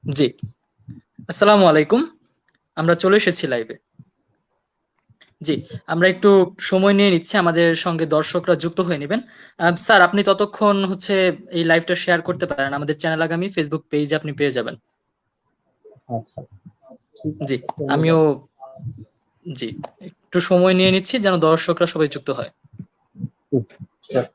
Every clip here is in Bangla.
জি, আসসালামু আলাইকুম। আমরা চলে এসেছি লাইভে। জি, আমরা একটু সময় নিয়ে নিচ্ছি, আমাদের সঙ্গে দর্শকরা যুক্ত হয়ে নেবেন। স্যার, আপনি ততক্ষণ এই লাইভটা শেয়ার করতে পারেন, আমাদের চ্যানেল আগামী ফেসবুক পেজে আপনি পেয়ে যাবেন। আচ্ছা, ঠিক জি, আছে। আমিও জি একটু সময় নিয়ে নিচ্ছি যেন দর্শকরা সবাই যুক্ত হয়। Sure.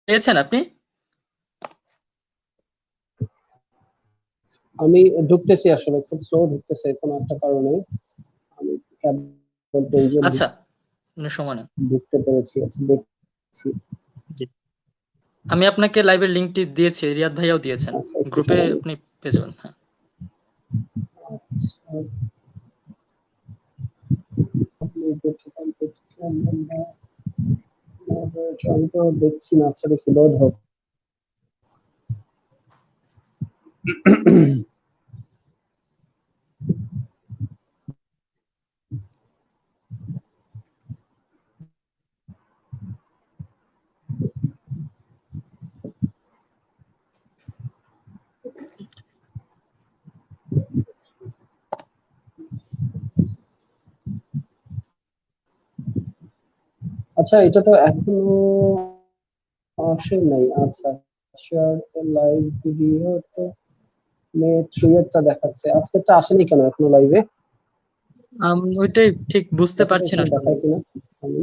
পেয়েছেন আপনি? আমি ঢুকতেছি, আসলে খুব স্লো ঢুকতেছে কোনো একটা কারণে। আমি কেবল পেজে আচ্ছা, সময় নেন। ঢুকতে পেরেছি। আচ্ছা, দেখছি। জি, আমি আপনাকে লাইভের লিংকটি দিয়েছি, রিয়াদ ভাইয়াও দিয়েছেন, আচ্ছা, একটু গ্রুপে সময় আপনি পেয়ে যাবেন। হ্যাঁ, আচ্ছা, আপনি দেখেছেন আমি তো দেখছি না। আচ্ছা, দেখি লোড হোক। আচ্ছা, এটা তো এখনো আসে নাই। আচ্ছা, শেয়ার লাইভ ভিডিও তো মে 3 এরটা দেখাচ্ছে। আজকেরটা আসেনি কেন এখনো লাইভে? ওইটাই ঠিক বুঝতে দেখো তো পারছি না এখানে আসলে। দেখায় কিনা। আমি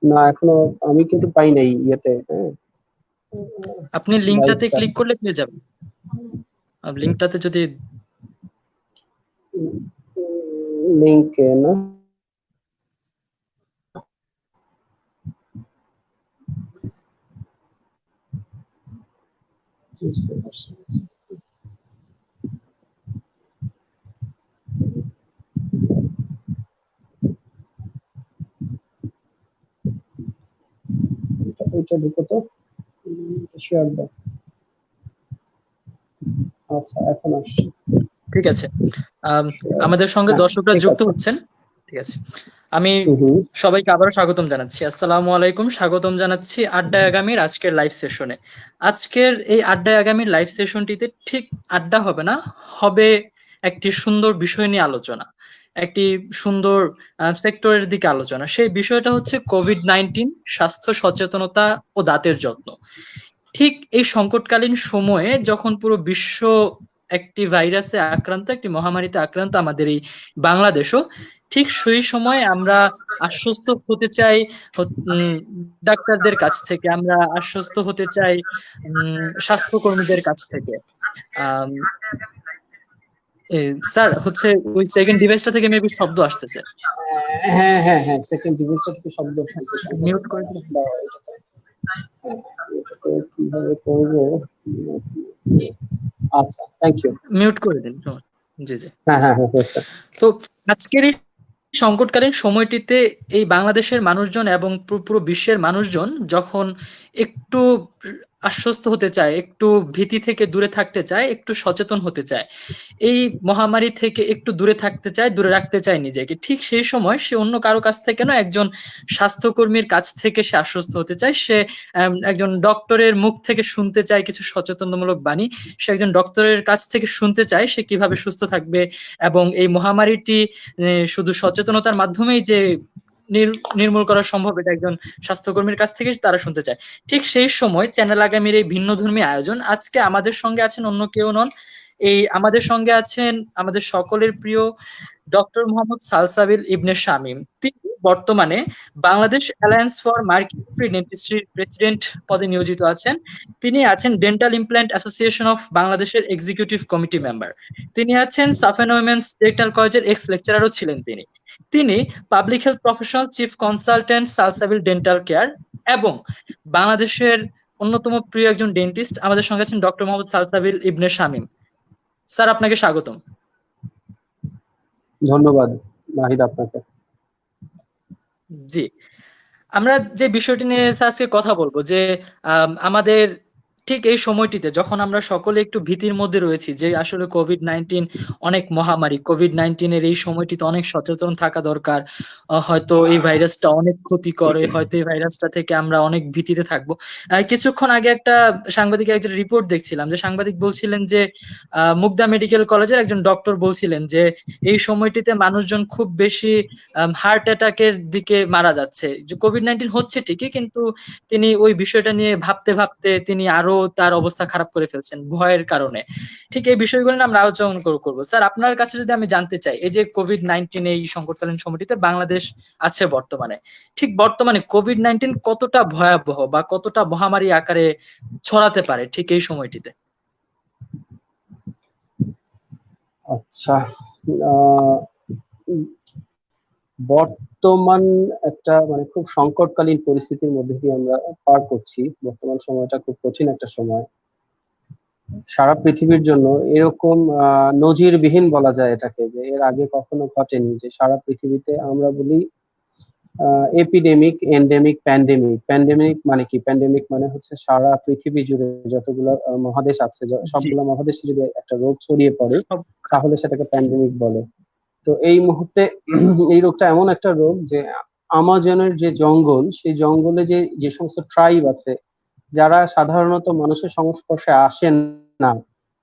না, এখনো আমি কিন্তু পাই নাই ইয়েতে। হ্যাঁ, আপনি লিংকটাতে লাইভটা ক্লিক করলে পেয়ে যাবেন। লিংকটাতে যদি লিংকে না। বুঝতে পারছি। এটা ঢুকো তো, শেয়ার দাও। আচ্ছা, এখন আসছে। ঠিক আছে। আমাদের সঙ্গে হ্যাঁ, দর্শকরা ঠিক যুক্ত আছে। হচ্ছেন। ঠিক আছে, আমি হুম। সবাইকে আবারও স্বাগতম জানাচ্ছি। আসসালামু আলাইকুম, স্বাগতম জানাচ্ছি আড্ডা আগামীর আজকের লাইভ সেশনে। আজকের এই আড্ডা আগামীর লাইভ সেশনটিতে ঠিক আড্ডা হবে না, হবে একটি সুন্দর বিষয় নিয়ে আলোচনা, একটি সুন্দর সেক্টরের দিকে আলোচনা। সেই বিষয়টা হচ্ছে কোভিড-19, স্বাস্থ্য সচেতনতা ও দাঁতের যত্ন। ঠিক এই সংকটকালীন সময়ে যখন পুরো বিশ্ব একটি ভাইরাসে আক্রান্ত, একটি মহামারীতে আক্রান্ত, আমাদের এই বাংলাদেশও ঠিক সেই সময় আমরা আশ্বস্ত হতে চাই ডাক্তারদের কাছ থেকে, আমরা আশ্বস্ত হতে চাই স্বাস্থ্যকর্মীদের কাছ থেকে। আম, এ, স্যার, ওই সেকেন্ড ডিভাইসটা থেকে মেবি শব্দ আসতেছে, হ্যাঁ, হ্যাঁ, হ্যাঁ, সেকেন্ড ডিভিশন থেকে শব্দ আসছে মিউট সম্ভবত। করে দিন। দাঁড়াও, হ্যাঁ, এটাকে কিভাবে করবো? আচ্ছা, থ্যাংক ইউ। মিউট করে দিন। জি জি, হ্যাঁ, আচ্ছা। হ্যাঁ, হ্যাঁ, হচ্ছে। তো আজকের এই সংকটকালীন সময়টিতে এই বাংলাদেশের মানুষজন এবং পুরো বিশ্বের মানুষজন যখন একটু আশ্বস্ত হতে চায়, একটু ভীতি থেকে দূরে থাকতে চায়, একটু সচেতন হতে চায়, এই মহামারী থেকে একটু দূরে থাকতে চায়, দূরে রাখতে চায় নিজেকে, ঠিক সেই সময় সে অন্য কারো কাছ থেকে না, একজন স্বাস্থ্যকর্মীর কাছ থেকে সে আশ্বস্ত হতে চায়। সে একজন ডক্টরের মুখ থেকে শুনতে চায় কিছু সচেতনমূলক বাণী। সে একজন ডক্টরের কাছ থেকে শুনতে চায় সে কিভাবে সুস্থ থাকবে, এবং এই মহামারীটি শুধু সচেতনতার মাধ্যমেই যে নির্মূল করা সম্ভব, এটা একজন স্বাস্থ্যকর্মীর কাছ থেকে তারা শুনতে চায়। ঠিক সেই সময় চ্যানেল আগামীর এই ভিন্নধর্মী আয়োজন। আজকে আমাদের সঙ্গে আছেন অন্য কেউ নন, আমাদের সঙ্গে আছেন আমাদের সকলের প্রিয় ডক্টর মোহাম্মদ সালসাবিল ইবনে শামীম। বর্তমানে বাংলাদেশ অ্যালায়েন্স ফর মার্কিন ফ্রি ডেন্টিস্ট্রির প্রেসিডেন্ট পদে নিয়োজিত আছেন। তিনি আছেন ডেন্টাল ইমপ্ল্যান্ট অ্যাসোসিয়েশন অফ বাংলাদেশের এক্সিকিউটিভ কমিটি মেম্বার। তিনি আছেন সাফেন উইমেন্স ডেন্টাল কলেজের এক্স লেকচারারও ছিলেন তিনি। তিনি public health professional chief consultant Salsabil dental care এবং বাংলাদেশের অন্যতম প্রিয় একজন ডেন্টিস্ট। আমাদের সঙ্গে আছেন ডক্টর মোহাম্মদ সালসাবিল ইবনে শামীম। স্যার, আপনাকে স্বাগতম। ধন্যবাদ নাহিদ আপনাকে। জি, আমরা যে বিষয়টি নিয়ে আজকে কথা বলবো যে আমাদের ঠিক এই সময়টিতে যখন আমরা সকলে একটু ভীতির মধ্যে রয়েছি যে আসলে কোভিড-19 অনেক মহামারী, কোভিড-19 এর এই সময়টিতে অনেক সচেতন থাকা দরকার। হয়তো এই ভাইরাসটা অনেক ক্ষতিকর, হয়তো এই ভাইরাসটা থেকে আমরা অনেক ভীতিতে থাকবো। কিছুক্ষণ আগে একটা সাংবাদিকের একটা রিপোর্ট দেখছিলাম যে সাংবাদিক বলছিলেন যে মুগদা মেডিকেল কলেজের একজন ডক্টর বলছিলেন যে এই সময়টিতে মানুষজন খুব বেশি হার্ট অ্যাটাকের দিকে মারা যাচ্ছে। যে কোভিড-19 হচ্ছে ঠিকই, কিন্তু তিনি ওই বিষয়টা নিয়ে ভাবতে ভাবতে তিনি আরো তার অবস্থা খারাপ করে ফেলছেন ভয়ের কারণে। ঠিক এই বিষয়গুলো নিয়ে আমরা আলোচনা করবো। স্যার, আপনার কাছে যদি আমি জানতে চাই, এই যে কোভিড-19 এই সংকটকালীন সময়টিতে বাংলাদেশ আছে বর্তমানে, ঠিক বর্তমানে কোভিড-19 কতটা ভয়াবহ বা কতটা মহামারী আকারে ছড়াতে পারে ঠিক এই সময়টিতে? আচ্ছা, বর্তমান একটা মানে খুব সংকটকালীন পরিস্থিতির মধ্যে দিয়ে আমরা পার করছি। বর্তমান সময়টা খুব কঠিন একটা সময় সারা পৃথিবীর জন্য। এরকম নজিরবিহীন বলা যায় এটাকে, যে এর আগে কখনো ঘটেনি যে সারা পৃথিবীতে আমরা বলি এপিডেমিক, এন্ডেমিক, প্যান্ডেমিক। প্যান্ডেমিক মানে কি? প্যান্ডেমিক মানে হচ্ছে সারা পৃথিবী জুড়ে যতগুলো মহাদেশ আছে, সবগুলো মহাদেশে যদি একটা রোগ ছড়িয়ে পড়ে তাহলে সেটাকে প্যান্ডেমিক বলে। তো এই মুহূর্তে এই রোগটা এমন একটা রোগ যে আমাজনের যে জঙ্গল, সেই জঙ্গলে যে সমস্ত ট্রাইব আছে যারা সাধারণত মানুষের সংস্পর্শে আসেন না,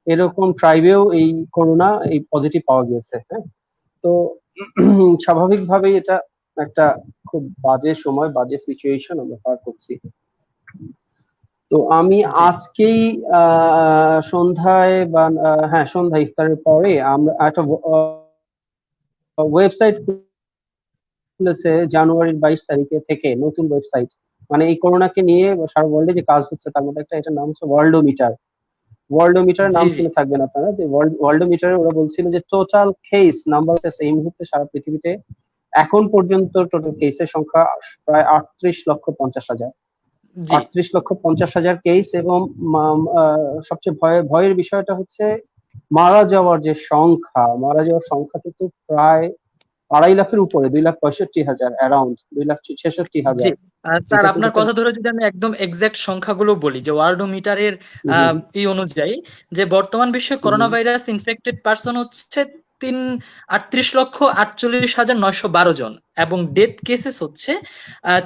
এরকম ট্রাইবেও এই করোনা এই পজিটিভ পাওয়া গিয়েছে। হ্যাঁ, তো স্বাভাবিকভাবেই এটা একটা খুব বাজে সময়, বাজে সিচুয়েশন আমরা পার করছি। তো আমি আজকেই সন্ধ্যায় বা হ্যাঁ সন্ধ্যা ইফতারের পরে আমরা একটা ওয়েবসাইট খুলেছে জানুয়ারির 22 তারিখে থেকে, নতুন ওয়েবসাইট। মানে এই করোনাকে নিয়ে সারা ওয়ার্ল্ডে যে কাজ হচ্ছে তার মধ্যে একটা, এটার নাম হচ্ছে ওয়ার্ল্ডোমিটার। ওয়ার্ল্ডোমিটার নাম শুনে থাকবেন আপনারা। যে ওয়ার্ল্ডোমিটারে ওরা বলছিল যে টোটাল কেস নাম্বার এই মুহূর্তে সারা পৃথিবীতে এখন পর্যন্ত টোটাল কেসের সংখ্যা প্রায় 38,50,000। 38,50,000 কেস। এবং সবচেয়ে ভয়ের বিষয়টা হচ্ছে মারা যাওয়ার সংখ্যা কিন্তু প্রায় 2.5 লাখের উপরে, 2,65,000, অ্যারাউন্ড 2,66,000। স্যার, আপনার কথা ধরে যদি আমি একদম এক্সাক্ট সংখ্যাগুলো বলি, যে ওয়ার্ল্ডোমিটারের এই অনুযায়ী যে বর্তমান বিশ্বে করোনা ভাইরাস ইনফেক্টেড পারসন হচ্ছে 38,48,912 জন, এবং ডেথ কেসেস হচ্ছে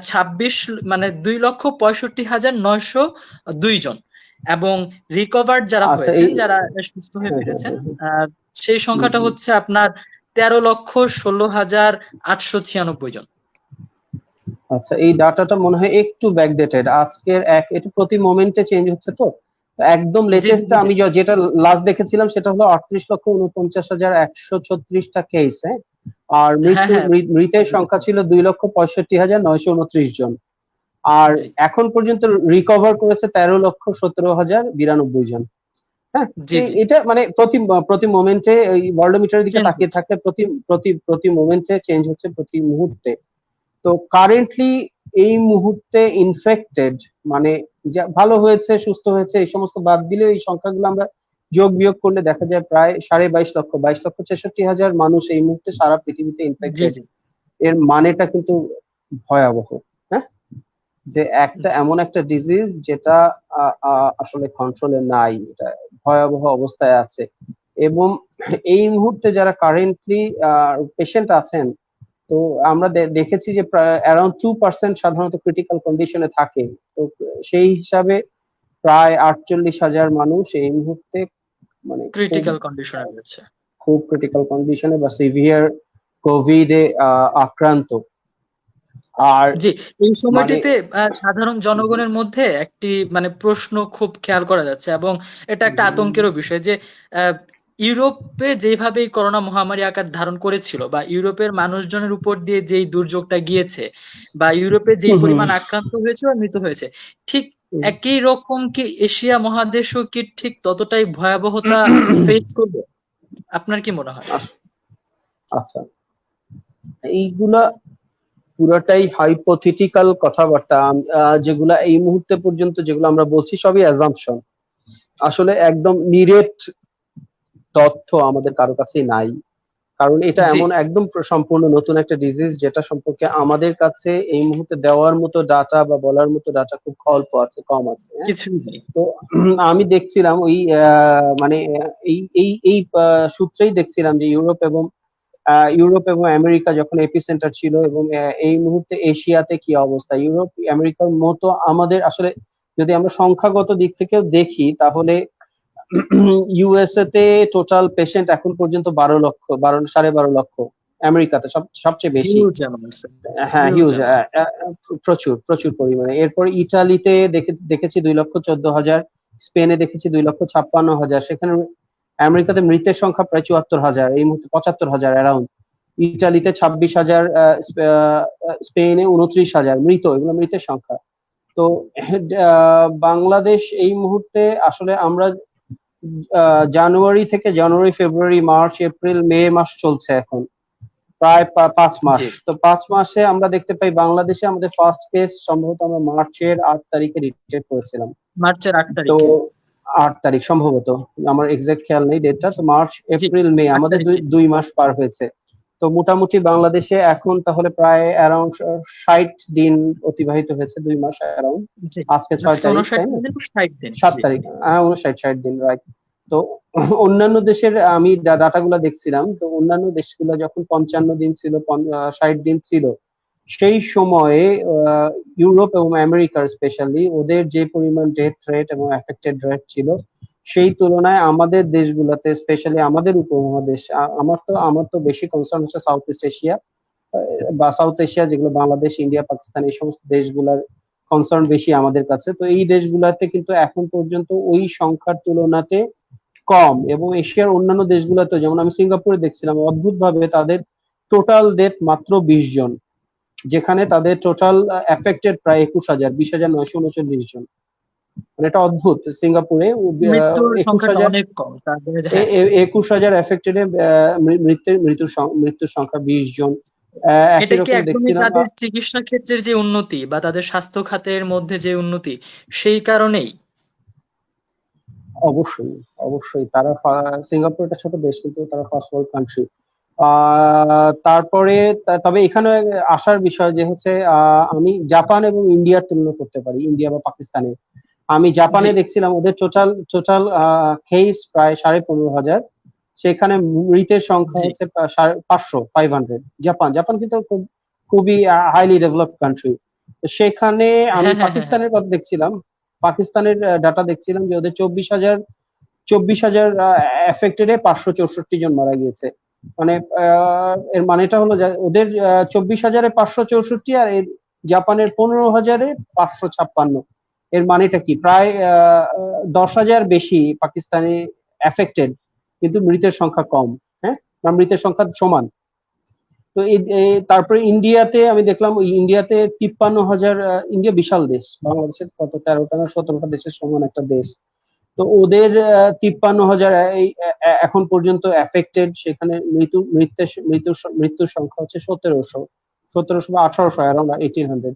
2,65,902 জন, এবং রিকভার্ড যারা হয়েছেন, যারা সুস্থ হয়ে ফিরেছেন, সেই সংখ্যাটা হচ্ছে আপনার 13,16,896 জন। আচ্ছা, এই ডাটাটা মনে হয় একটু ব্যাকডেটেড। আজকের এটা প্রতি মোমেন্টে চেঞ্জ হচ্ছে। তো একদম লেটেস্টটা আমি যেটা লাস্ট দেখেছিলাম সেটা হলো 38,49,136টা কেস। হ্যাঁ, আর মৃতের সংখ্যা ছিল 2,65,929 জন। আর এখন পর্যন্ত রিকভার করেছে 13,17,092 জন। হ্যাঁ, এটা মানে প্রতি মোমেন্টে ওই ওয়ার্ল্ডোমিটারের দিকে তাকিয়ে থাকলে প্রতি মোমেন্টে চেঞ্জ হচ্ছে, প্রতি মুহূর্তে। তো কারেন্টলি এই মুহূর্তে ইনফেক্টেড মানে ভালো হয়েছে, সুস্থ হয়েছে, এই সমস্ত বাদ দিলে এই সংখ্যাগুলো আমরা যোগ বিয়োগ করলে দেখা যায় প্রায় 22,66,000 মানুষ এই মুহূর্তে সারা পৃথিবীতে ইনফেক্টেড। এর মানেটা কিন্তু ভয়াবহ। হ্যাঁ, যে এমন একটা ডিজিজ যেটা আসলে কন্ট্রোলে নাই, এটা ভয়াবহ অবস্থায় আছে। এবং এই মুহূর্তে যারা কারেন্টলি পেশেন্ট আছেন, তো আমরা দেখেছি যে প্রায় অ্যারাউন্ড 2% সাধারণত ক্রিটিক্যাল কন্ডিশনে থাকে। তো সেই হিসাবে প্রায় 48,000 মানুষ এই মুহূর্তে মানে ক্রিটিক্যাল কন্ডিশনে রয়েছে, খুব ক্রিটিক্যাল কন্ডিশনে বা সিভিয়ার কোভিডে আক্রান্ত। আর এই সময়টিতে সাধারণ জনগণের মধ্যে একটি মানে প্রশ্ন খুব খেয়াল করা যাচ্ছে, এবং এটা একটা আতঙ্কেরও বিষয় যে ইউরোপে যেভাবে এই করোনা মহামারী আকার ধারণ করেছিল বা ইউরোপের মানুষজনের উপর দিয়ে যেই দুর্যোগটা গিয়েছে বা ইউরোপে যেই পরিমাণ আক্রান্ত হয়েছে বা মৃত হয়েছে, ঠিক একই রকম কি এশিয়া মহাদেশও কি ঠিক ততটাই ভয়াবহতা ফেস করবে? আপনার কি মনে হয়? আচ্ছা, এইগুলা পুরাটাই হাইপোথেটিক্যাল কথাবার্তা, যেগুলা এই মুহূর্তে পর্যন্ত যেগুলো আমরা বলছি সবই অ্যাজাম্পশন। আসলে একদম নিরেট তথ্য আমাদের কারো কাছেই নাই, কারণ এটা এমন একদম সম্পূর্ণ নতুন একটা ডিজিজ যেটা সম্পর্কে আমাদের কাছে এই মুহূর্তে দেওয়ার মতো ডাটা বা বলার মতো ডাটা খুব অল্প আছে, কম আছে। তো আমি দেখছিলাম ওই মানে এই এই এই সূত্রেই দেখছিলাম যে ইউরোপ এবং আমেরিকা যখন এপিসেন্টার ছিল, এবং এই মুহূর্তে এশিয়াতে কি অবস্থা। ইউরোপ আমেরিকার মতো আমাদের আসলে যদি আমরা সংখ্যাগত দিক থেকেও দেখি, তাহলে ইউএসএ তে টোটাল পেশেন্ট এখন পর্যন্ত 12 লক্ষ, 12.5 লক্ষ। আমেরিকাতে সবচেয়ে বেশি। হ্যাঁ, হিউজ, প্রচুর প্রচুর পরিমাণে। এরপর ইটালিতে দেখেছি 2,14,000, স্পেনে দেখেছি 2,56,000। সেখানে আমেরিকাতে মৃতের সংখ্যা প্রায় 74,000, এই মুহূর্তে 75,000 অ্যারাউন্ড। ইটালিতে 26,000, স্পেনে 29,000 মৃত, এগুলো মৃতের সংখ্যা। তো বাংলাদেশ এই মুহূর্তে আসলে আমরা জানুয়ারি, ফেব্রুয়ারি, মার্চ, এপ্রিল, মে মাস চলছে এখন, প্রায় 5 মাস। তো 5 মাসে আমরা দেখতে পাই বাংলাদেশে আমাদের ফার্স্ট কেস সম্ভবত আমরা মার্চের 8 তারিখে ডিটেক্ট করেছিলাম। মার্চের 8 তারিখে, তো 8 তারিখ সম্ভবত, আমার এক্সাক্ট খেয়াল নেই ডেটটা। তো মার্চ, এপ্রিল, মে আমাদের 2 মাস পার হয়েছে। তো মোটামুটি বাংলাদেশে এখন তাহলে প্রায় অ্যারাউন্ড 60 দিন অতিবাহিত হয়েছে, 2 মাস অ্যারাউন্ড। আজকে 6 তারিখ, তাই না? 7 তারিখ, 59-60 দিন, রাইট। তো অন্যান্য দেশের আমি ডাটাগুলো দেখছিলাম, তো অন্যান্য দেশগুলো যখন 55 দিন ছিল, 60 দিন ছিল, সেই সময়ে ইউরোপ এবং আমেরিকার স্পেশালি ওদের যে পরিমাণ ডেথ রেট এবং এফেক্টেড রেট ছিল, সেই তুলনায় আমাদের দেশগুলোতে, স্পেশালি আমাদের উপমহাদেশ, আমার তো বেশি কনসার্ন হচ্ছে সাউথ ইস্ট এশিয়া বা সাউথ এশিয়া, যেগুলো বাংলাদেশ, ইন্ডিয়া, পাকিস্তান, এই সমস্ত দেশগুলোর কনসার্ন বেশি আমাদের কাছে। তো এই দেশগুলোতে কিন্তু এখন পর্যন্ত ওই সংখ্যার তুলনাতে কম, এবং এশিয়ার অন্যান্য দেশগুলোতে, যেমন আমি সিঙ্গাপুরে দেখছিলাম, অদ্ভুত ভাবে তাদের টোটাল ডেথ মাত্র 20 জন, যেখানে তাদের টোটাল এফেক্টেড প্রায় 21,000, 20,939 জন। মানে এটা অদ্ভুত। সিঙ্গাপুরে 21,000 এফেক্টেড, মৃত্যুর সংখ্যা 20 জন। এটা কি একদমই তাদের চিকিৎসা ক্ষেত্রের যে উন্নতি বা তাদের স্বাস্থ্য খাতের মধ্যে যে উন্নতি, সেই কারণেই? অবশ্যই, অবশ্যই। তারা সিঙ্গাপুর একটা ছোট দেশ, কিন্তু তারা ফার্স্ট ওয়ার্ল্ড কান্ট্রি। তারপরে তবে এখানে আসার বিষয় যে হচ্ছে, আমি জাপান এবং ইন্ডিয়ার তুলনা করতে পারি, ইন্ডিয়া বা পাকিস্তানে। আমি জাপানে দেখছিলাম ওদের টোটাল কেস প্রায় 15,500, সেখানে মৃতের সংখ্যা হচ্ছে 500 জাপান কিন্তু খুবই হাইলি ডেভেলপড কান্ট্রি। সেখানে আমি পাকিস্তানের কথা দেখছিলাম, পাকিস্তানের ডাটা দেখছিলাম যে ওদের 24,000 এফেক্টেডে 564 জন মারা গিয়েছে। মানে এর মানেটা হলো ওদের 24,000-এ 564, আর জাপানের 15,000-এ 556। এর মানেটা কি? প্রায় 10,000 বেশি পাকিস্তানে এফেক্টেড, কিন্তু মৃতের সংখ্যা কম। হ্যাঁ, বা মৃতের সংখ্যা সমান। তো তারপরে ইন্ডিয়াতে আমি দেখলাম, ইন্ডিয়াতে 53,000, ইন্ডিয়া বিশাল দেশ, বাংলাদেশের কত 13টা না 17টা দেশের সমান একটা দেশ। তো ওদের 53,000 এখন পর্যন্ত এফেক্টেড, সেখানে মৃত্যুর সংখ্যা হচ্ছে 1700 বা 1800, অ্যারাউন্ড 1800।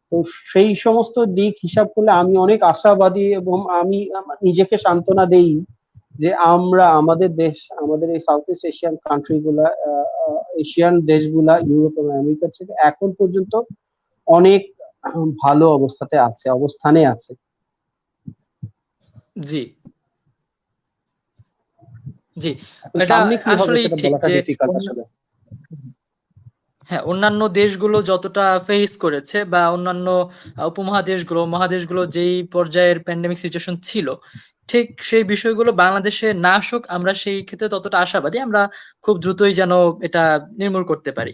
তো সেই সমস্ত দিক হিসাব করলে আমি অনেক আশাবাদী, এবং আমি নিজেকে সান্ত্বনা দেই যে আমরা আমাদের এই সাউথ ইস্ট এশিয়ান কান্ট্রি গুলা, এশিয়ান দেশগুলা, ইউরোপ এবং আমেরিকার থেকে এখন পর্যন্ত অনেক ভালো অবস্থানে আছে। জি, এটা আসলেই ঠিক যে হ্যাঁ, অন্যান্য দেশগুলো যতটা ফেস করেছে বা অন্যান্য মহাদেশগুলো যেই পর্যায়ের প্যান্ডেমিক সিচুয়েশন ছিল, ঠিক সেই বিষয়গুলো বাংলাদেশে না আসুক, আমরা সেই ক্ষেত্রে ততটা আশাবাদী, আমরা খুব দ্রুতই যেন এটা নির্মূল করতে পারি।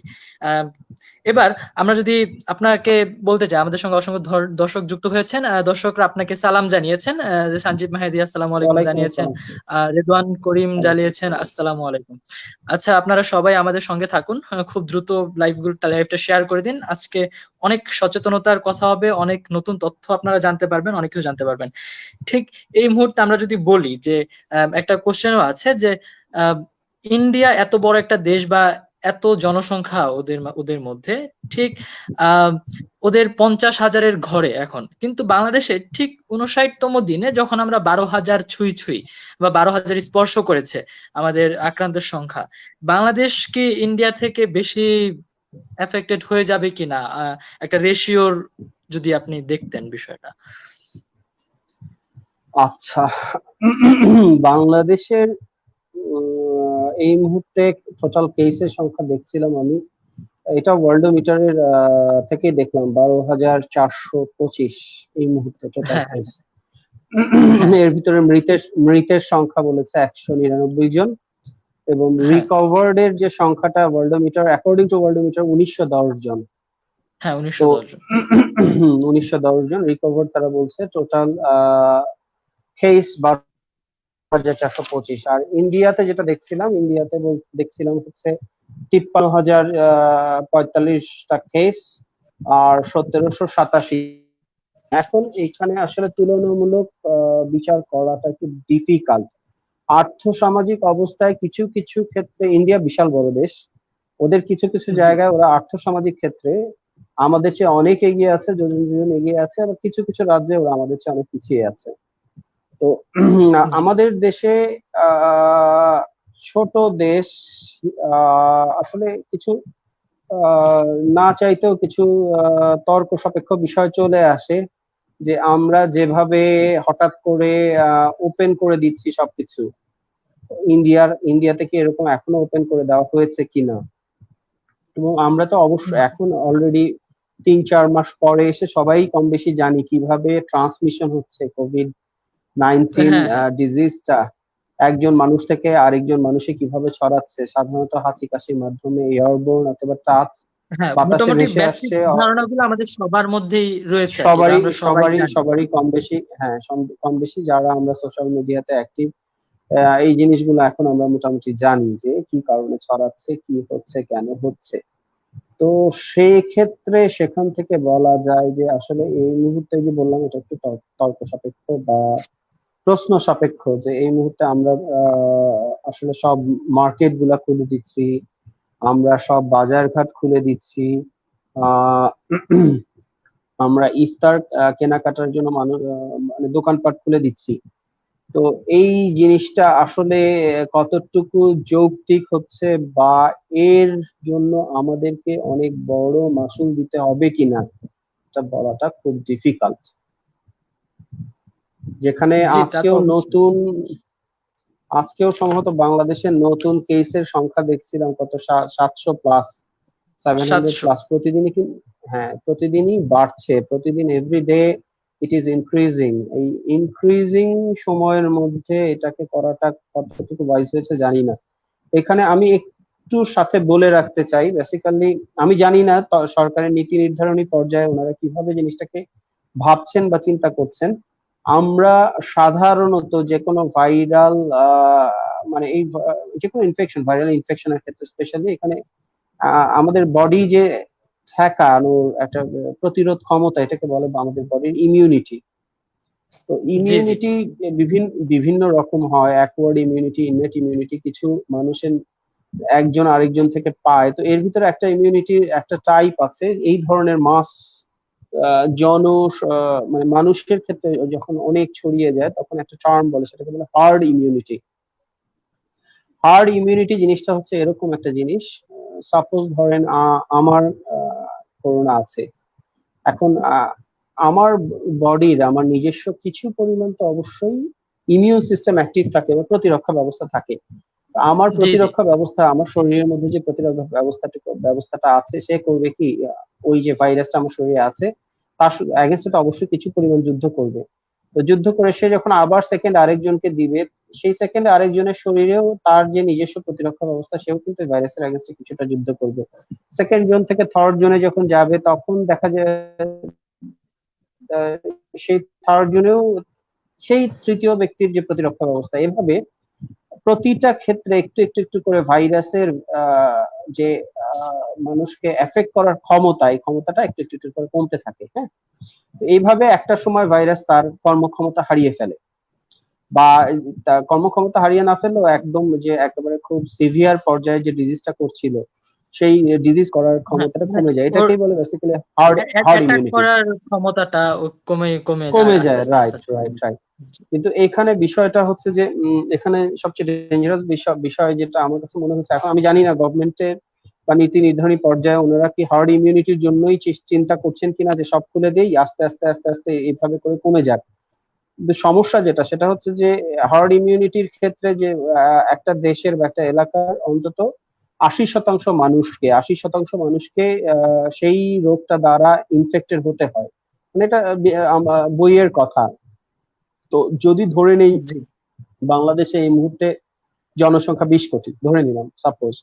এবার আমরা যদি আপনাকে বলতে চাই, আমাদের সঙ্গে অসংখ্য দর্শক যুক্ত হয়েছেন, দর্শকরা আপনাকে সালাম জানিয়েছেন, যে সঞ্জীব মাহেদি আসসালামু আলাইকুম ওয়ালাইকুম জানিয়েছেন, আসসালাম। রেদওয়ান করিম জানিয়েছেন আসসালামু আলাইকুম। আচ্ছা, আপনারা সবাই আমাদের সঙ্গে থাকুন, খুব দ্রুত লাইভটা শেয়ার করে দিন। আজকে অনেক সচেতনতার কথা হবে, অনেক নতুন তথ্য আপনারা জানতে পারবেন, অনেক কিছু জানতে পারবেন। ঠিক এই মুহূর্তে আমরা যদি বলি যে একটা কোশ্চেনও আছে যে ইন্ডিয়া এত বড় একটা দেশ বা এত জনসংখ্যা ওদের ওদের মধ্যে, ঠিক আহ ওদের 50,000-এর ঘরে এখন, কিন্তু বাংলাদেশে ঠিক 59তম দিনে যখন আমরা 12,000 ছুঁই ছুঁই বা 12,000 স্পর্শ করেছে আমাদের আক্রান্তের সংখ্যা, বাংলাদেশ কি ইন্ডিয়া থেকে বেশি এফেক্টেড হয়ে যাবে কিনা, একটা রেশিওর যদি আপনি দেখতেন বিষয়টা। আচ্ছা, বাংলাদেশের এই মুহূর্তে টোটাল কেসের সংখ্যা দেখছিলাম আমি, এটা ওয়ার্ল্ডোমিটারের থেকে দেখলাম 12,425 এই মুহূর্তে টোটাল হ্যাঁ, কেস। এর ভিতরে মৃতের সংখ্যা বলেছে 199 জন, এবং হ্যাঁ, রিকভার্ড এর যে সংখ্যাটা ওয়ার্ল্ডোমিটার, অ্যাকর্ডিং টু ওয়ার্ল্ডোমিটার 1910 জন। হ্যাঁ, তো 1910 জন। 1910 জন রিকভার্ড, তারা বলছে টোটাল কেস 12,425। আর ইন্ডিয়াতে যেটা দেখছিলাম, দেখছিলাম হচ্ছে 53,045টা কেস আর 1,787। এখন এখানে আসলে তুলনামূলক বিচার করাটা একটু ডিফিকাল্ট। আর্থসামাজিক অবস্থায় কিছু কিছু ক্ষেত্রে ইন্ডিয়া বিশাল বড় দেশ, ওদের কিছু কিছু জি। জায়গায় ওরা আর্থসামাজিক ক্ষেত্রে আমাদের চেয়ে অনেক এগিয়ে আছে, যোজন যোজন এগিয়ে আছে, আবার কিছু কিছু রাজ্যে ওরা আমাদের চেয়ে অনেক পিছিয়ে আছে। তো জি। আমাদের দেশে ছোট দেশ, আসলে কিছু আহ, না চাইতেও কিছু তর্ক সাপেক্ষ বিষয় চলে আসে, যে আমরা যেভাবে হঠাৎ করে ওপেন করে দিচ্ছি সবকিছু, ইন্ডিয়াতে কি এরকম এখনো ওপেন করে দেওয়া হয়েছে কিনা। এবং আমরা তো অবশ্যই এখন অলরেডি 3-4 মাস পরে এসে সবাই কম বেশি জানি কিভাবে ট্রান্সমিশন হচ্ছে কোভিড-19 হ্যাঁ, হ্যাঁ, ডিজিজটা, একজন মানুষ থেকে আরেকজন মানুষে কিভাবে ছড়াচ্ছে, সাধারণত হাঁচি কাশির মাধ্যমে, এয়ারবোর্ন অথবা টাচ, হ্যাঁ, বাতাসে মোটামুটি ভেসে বেসিক আসছে। ধারণাগুলো আমাদের সবার মধ্যেই রয়েছে আর কি, বা সবারই আমরা সবাই সবারই জানি। সবারই কম বেশি, হ্যাঁ, কম বেশি যারা আমরা সোশ্যাল মিডিয়াতে অ্যাক্টিভ, এই জিনিসগুলো এখন আমরা মোটামুটি জানি যে কি কারণে ছড়াচ্ছে, কি হচ্ছে, কেন হচ্ছে। তো সেই ক্ষেত্রে সেখান থেকে বলা যায় যে আসলে এই মুহূর্তে যে বললাম, এটা একটু তর্ক সাপেক্ষ বা প্রশ্ন সাপেক্ষ, যে এই মুহূর্তে আমরা আসলে সব মার্কেট গুলা খুলে দিচ্ছি, আমরা সব বাজার ঘাট খুলে দিচ্ছি, আহ আমরা ইফতার কেনাকাটার জন্য মানুষ মানে দোকানপাট খুলে দিচ্ছি। তো এই জিনিসটা আসলে কতটুকু যৌক্তিক হচ্ছে, বা এর জন্য আমাদেরকে অনেক বড় মাসুল দিতে হবে কিনা, এটা বলাটা খুব ডিফিকাল্ট। যেখানে জি, তা তো অবশ্যই। আজকেও সম্ভবত বাংলাদেশের নতুন কেসের সংখ্যা দেখছিলাম কত, 700+, 700 700। প্লাস প্রতিদিনই হ্যাঁ, প্রতিদিনই বাড়ছে, প্রতিদিন এভরিডে ইট ইজ ইনক্রিজিং। এই ইনক্রিজিং সময়ের মধ্যে এটাকে করাটা কতটুকু ওয়াইজ হয়েছে জানি না। এখানে আমি একটু সাথে বলে রাখতে চাই, বেসিক্যালি আমি জানি না সরকারের নীতি নির্ধারণী পর্যায়ে ওনারা কিভাবে জিনিসটাকে ভাবছেন বা চিন্তা করছেন। আমরা সাধারণত যে কোনো ভাইরাল মানে এই যে কোনো ইনফেকশন, ভাইরাল ইনফেকশনের ক্ষেত্রে স্পেশালি এখানে আমাদের বডি যে ঠেকানোর একটা প্রতিরোধ ক্ষমতা, এটাকে বলে আমাদের বডির ইমিউনিটি। তো জি, জি। ইমিউনিটি বিভিন্ন বিভিন্ন রকম হয়, অ্যাকোয়ার্ড ইমিউনিটি, ইননেট ইমিউনিটি, কিছু মানুষের একজন আরেকজন থেকে পায়। তো এর ভিতরে একটা ইমিউনিটির একটা টাইপ আছে, এই ধরনের মাস জন মানে মানুষের ক্ষেত্রে যখন অনেক ছড়িয়ে যায় তখন একটা টার্ম বলে, সেটাকে বলে হার্ড ইমিউনিটি। হার্ড ইমিউনিটি জিনিসটা হচ্ছে এরকম একটা জিনিস, সাপোজ ধরেন আমার করোনা আছে, এখন আমার বডির, আমার নিজস্ব কিছু পরিমাণ তো অবশ্যই ইমিউন সিস্টেম অ্যাক্টিভ থাকে বা প্রতিরক্ষা ব্যবস্থা থাকে। আমার জি, জি। প্রতিরক্ষা ব্যবস্থা, আমার শরীরের মধ্যে যে প্রতিরক্ষা ব্যবস্থাটা আছে, সে করবে কি, ওই যে ভাইরাসটা আমার শরীরে আছে তার এগেনস্টে তো অবশ্যই কিছু পরিমাণ যুদ্ধ করবে। তো যুদ্ধ করে সে যখন আবার সেকেন্ড আরেকজনকে দিবে, সেই সেকেন্ড আরেকজনের শরীরেও তার যে নিজস্ব প্রতিরক্ষা ব্যবস্থা, সেও কিন্তু ভাইরাসের এগেনস্টে কিছুটা যুদ্ধ করবে। সেকেন্ড জোন থেকে থার্ড জোনে যখন যাবে, তখন দেখা যায় সেই থার্ড জোনেও সেই তৃতীয় ব্যক্তির যে প্রতিরক্ষা ব্যবস্থা, এভাবে প্রতিটা ক্ষেত্রে একটু একটু একটু করে ভাইরাসের যে মানুষকে এফেক্ট করার ক্ষমতা, এই ক্ষমতাটা একটু একটু একটু করে কমতে থাকে। হ্যাঁ, এইভাবে একটা সময় ভাইরাস তার কর্মক্ষমতা হারিয়ে ফেলে, বা তার কর্মক্ষমতা হারিয়ে না ফেললেও একদম যে একেবারে খুব সিভিয়ার পর্যায়ে যে ডিজিজটা করছিল, সেই ডিজিজ করার ক্ষমতাটা কমে যায়। এটাকেই বলে বেসিক্যালি হার্ড ইমিউনিটি, করার ক্ষমতাটা কমে কমে যায় কমে আস্তে যায়। আস্তে আস্তে রাইট, আস্তে। Right, right. কিন্তু এখানে বিষয়টা হচ্ছে যে এখানে সবচেয়ে ডেঞ্জারাস বিষয় যেটা আমার কাছে মনে হচ্ছে, এখন আমি জানি না গভর্নমেন্টের বা নীতি নির্ধারণী পর্যায়ে ওনারা কি হার্ড ইমিউনিটির জন্যই চিন্তা করছেন কিনা, যে সব খুলে দেই, আস্তে আস্তে আস্তে আস্তে এইভাবে করে কমে যাক। কিন্তু সমস্যা যেটা, সেটা হচ্ছে যে হার্ড ইমিউনিটির ক্ষেত্রে যে একটা দেশের বা একটা এলাকার অন্তত 80% মানুষকে সেই রোগটা দ্বারা ইনফেক্টেড হতে হয়। মানে এটা বইয়ের কথা। তো যদি ধরে নেই বাংলাদেশে এই মুহূর্তে জনসংখ্যা 20 কোটি ধরে নিলাম সাপোজ,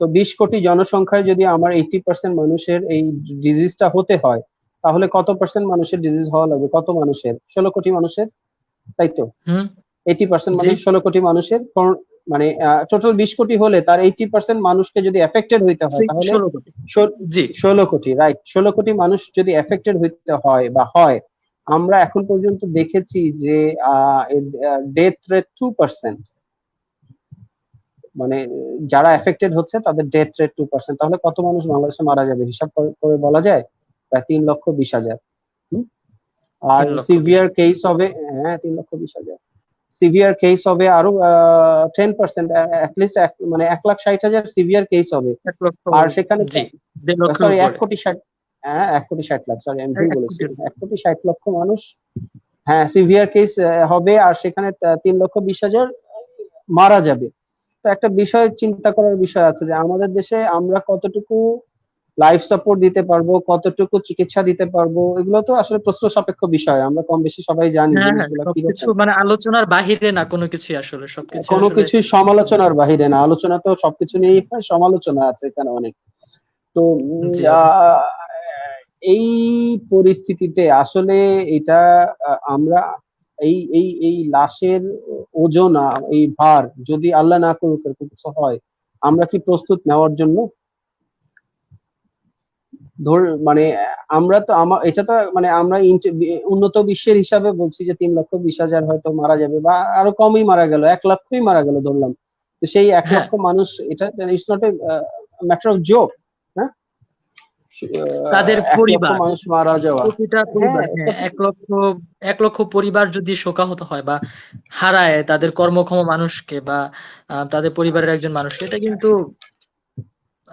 তো 20 কোটি জনসংখ্যায় যদি আমার 80% মানুষের এই ডিজিজটা হতে হয়, তাহলে কত পার্সেন্ট মানুষের ডিজিজ হওয়া লাগবে? কত মানুষের? 16 কোটি মানুষের, তাই তো? 80% মানে 16 কোটি মানুষের, মানে টোটাল 20 কোটি হলে তার 80% মানুষকে যদি এফেক্টেড হইতে হয়, তাহলে 16 কোটি, রাইট, 16 কোটি মানুষ যদি এফেক্টেড হইতে হয় বা হয়, আমরা এখন পর্যন্ত দেখেছি যে ডেথ রেট 2%, মানে যারা এফেক্টেড হচ্ছে তাদের ডেথ রেট 2%। তাহলে কত মানুষ বাংলাদেশে মারা যাবে হিসাব করে বলা যায়? প্রায় 3,20,000। আর সিভিয়ার কেস হবে, হ্যাঁ, 3,20,000। সিভিয়ার কেস হবে আরো 10%, অ্যাটলিস্ট মানে 1,60,000 সিভিয়ার কেস হবে। আর সেখানে সরি 1,60,000, হ্যাঁ 1,60,000,000, সরি আমি ভুল বলেছি, 1,60,000,000 মানুষ, হ্যাঁ, সিভিয়ার কেস হবে, আর সেখানে 3,20,000 মারা যাবে। তো একটা বিষয় চিন্তা করার বিষয় আছে যে আমাদের দেশে আমরা কতটুকু লাইফ সাপোর্ট দিতে পারবো, কতটুকু চিকিৎসা দিতে পারবো, এগুলো তো আসলে প্রশ্ন সাপেক্ষ বিষয়, আমরা কম বেশি সবাই জানি জিনিসগুলো সবকিছু মানে আলোচনার বাহিরে না কোনো কিছু, আসলে সবকিছু কোনো কিছু সমালোচনার বাহিরে না। আলোচনা তো সবকিছু নিয়েই হয়, সমালোচনা আছে এখানে অনেক। তো এই পরিস্থিতিতে আসলে এটা আমরা এই এই এই লাশের ওজন, এই ভার যদি আল্লাহ না করুক এরকম কিছু হয়, আমরা কি প্রস্তুত নেওয়ার জন্য? মানে আমরা তো এটা তো মানে আমরা উন্নত বিশ্বের হিসাবে বলছি যে 3,20,000 হয়তো মারা যাবে, বা আরো কমই মারা গেল, 1,00,000ই মারা গেল ধরলাম। তো সেই 1,00,000 মানুষ, এটা it's not a matter of joke. হ্যাঁ, তাদের পরিবার, মানুষ মারা যাওয়া, প্রতিটা পরিবার, 1,00,000 পরিবার যদি শোকাহত হয় বা হারায় তাদের কর্মক্ষম মানুষকে বা তাদের পরিবারের একজন মানুষকে, এটা কিন্তু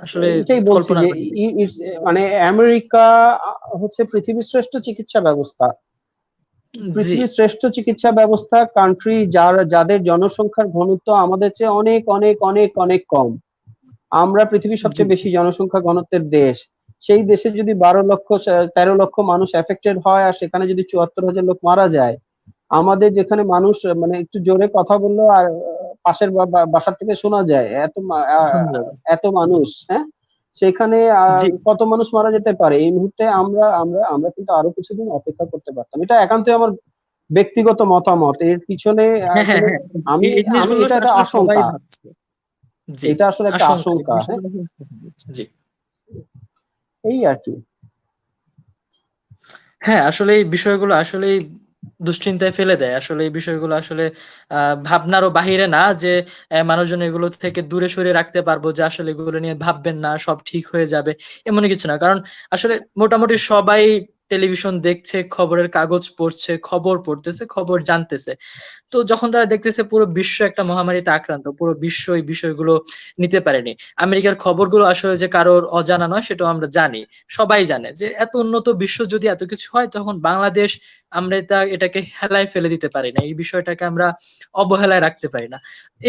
আসলে এটাই বলছি যে মানে আমেরিকা হচ্ছে পৃথিবীর শ্রেষ্ঠ চিকিৎসা ব্যবস্থা, পৃথিবীর শ্রেষ্ঠ চিকিৎসা ব্যবস্থা কান্ট্রি যাদের জনসংখ্যার ঘনত্ব আমাদের চেয়ে অনেক অনেক অনেক অনেক কম। আমরা পৃথিবীর সবচেয়ে বেশি জনসংখ্যা ঘনত্বের দেশ। সেই দেশে যদি 13 লক্ষ মানুষ এফেক্টেড হয়, আর সেখানে যদি 74,000 লোক মারা যায়, আমাদের যেখানে মানুষ মানে একটু জোরে কথা বললো আর পাশের বাসা থেকে শোনা যায় এত মানুষ, হ্যাঁ, সেখানে কত মানুষ মারা যেতে পারে। এই মুহূর্তে আমরা আমরা আমরা কিন্তু আরো কিছুদিন অপেক্ষা করতে পারতাম। এটা একান্তই আমার ব্যক্তিগত মতামত, এর পিছনে আমি এটা একটা আশঙ্কা, এটা আসলে একটা আশঙ্কা। এই আর কি। হ্যাঁ, আসলে এই বিষয়গুলো আসলে দুশ্চিন্তায় ফেলে দেয়। আসলে এই বিষয়গুলো আসলে ভাবনারও বাহিরে না, যে মানুষজন এগুলো থেকে দূরে সরিয়ে রাখতে পারবো, যে আসলে এগুলো নিয়ে ভাববেন না, সব ঠিক হয়ে যাবে, এমন কিছু না। কারণ আসলে মোটামুটি সবাই টেলিভিশন দেখছে, খবরের কাগজ পড়ছে, খবর পড়তেছে, খবর জানতেছে। তো যখন তারা দেখতেছে পুরো বিশ্ব একটা মহামারীতে আক্রান্ত, পুরো বিশ্ব এই বিষয়গুলো নিতে পারেনি। আমেরিকার খবরগুলো আসলে যে কারোর অজানা নয়, সেটাও আমরা জানি, সবাই জানে যে এত উন্নত বিশ্ব যদি এত কিছু হয়, তখন বাংলাদেশ আমরা এটাকে হেলায় ফেলে দিতে পারি না, এই বিষয়টাকে আমরা অবহেলায় রাখতে পারি না।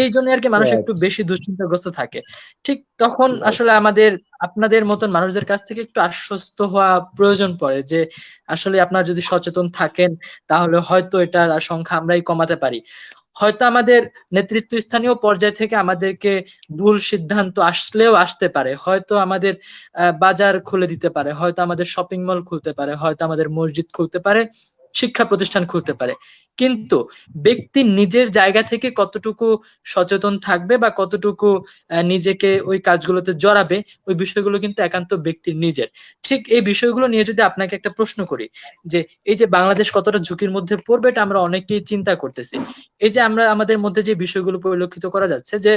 এই জন্য আর কি মানুষ একটু বেশি দুশ্চিন্তাগ্রস্ত থাকে। ঠিক তখন আসলে আমাদের আপনাদের মতন মানুষদের কাছ থেকে একটু আশ্বস্ত হওয়া প্রয়োজন পড়ে যে আসলে আপনারা যদি সচেতন থাকেন তাহলে হয়তো এটার সংখ্যা আমরাই কমাতে পারি। হয়তো আমাদের নেতৃত্ব স্থানীয় পর্যায় থেকে আমাদেরকে ভুল সিদ্ধান্ত আসলেও আসতে পারে, হয়তো আমাদের বাজার খুলে দিতে পারে, হয়তো আমাদের শপিং মল খুলতে পারে, হয়তো আমাদের মসজিদ খুলতে পারে, শিক্ষা প্রতিষ্ঠান খুলতে পারে, কিন্তু ব্যক্তি নিজের জায়গা থেকে কতটুকু সচেতন থাকবে বা কতটুকু নিজেকে ওই কাজগুলোতে জড়াবে, ওই বিষয়গুলো কিন্তু একান্ত ব্যক্তির নিজের। ঠিক এই বিষয়গুলো নিয়ে যদি আপনাকে একটা প্রশ্ন করি, যে এই যে বাংলাদেশ কতটা ঝুঁকির মধ্যে পড়বে এটা আমরা অনেকেই চিন্তা করতেছি। এই যে আমরা আমাদের মধ্যে যে বিষয়গুলো পরিলক্ষিত করা যাচ্ছে, যে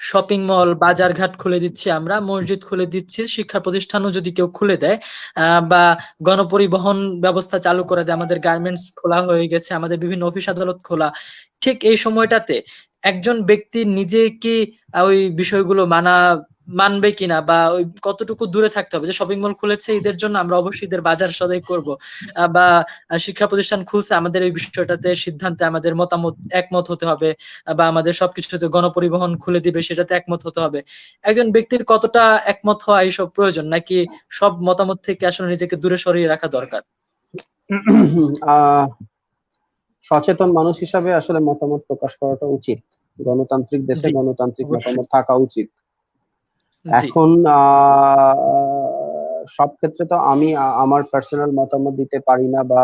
শপিং মল, বাজার ঘাট খুলে দিচ্ছি, আমরা মসজিদ খুলে দিচ্ছি, শিক্ষা প্রতিষ্ঠানও যদি কেউ খুলে দেয়, বা গণপরিবহন ব্যবস্থা চালু করে দেয়, আমাদের গার্মেন্টস খোলা হয়ে গেছে, আমাদের বিভিন্ন অফিস আদালত খোলা, ঠিক এই সময়টাতে একজন ব্যক্তি নিজে কি ওই বিষয়গুলো মানবে কিনা, বা ওই কতটুকু দূরে থাকতে হবে, যে শপিং মল খুলেছে ঈদের জন্য আমরা অবশ্যই ঈদের বাজার সদাই করব, বা শিক্ষা প্রতিষ্ঠান খুলছে আমাদের এই বিষয়টাতে সিদ্ধান্তে আমাদের মতামত একমত হতে হবে, বা আমাদের সবকিছুতে গণপরিবহন খুলে দিবে সেটাতে একমত হতে হবে। একজন ব্যক্তির কতটা একমত হওয়া এইসব প্রয়োজন, নাকি সব মতামত থেকে আসলে নিজেকে দূরে সরিয়ে রাখা দরকার? সচেতন মানুষ হিসাবে আসলে মতামত প্রকাশ করাটা উচিত। গণতান্ত্রিক দেশে জি, গণতান্ত্রিক অবশ্যই। মতামত থাকা উচিত। জি, এখন সব ক্ষেত্রে তো আমি আমার পার্সোনাল মতামত দিতে পারি না, বা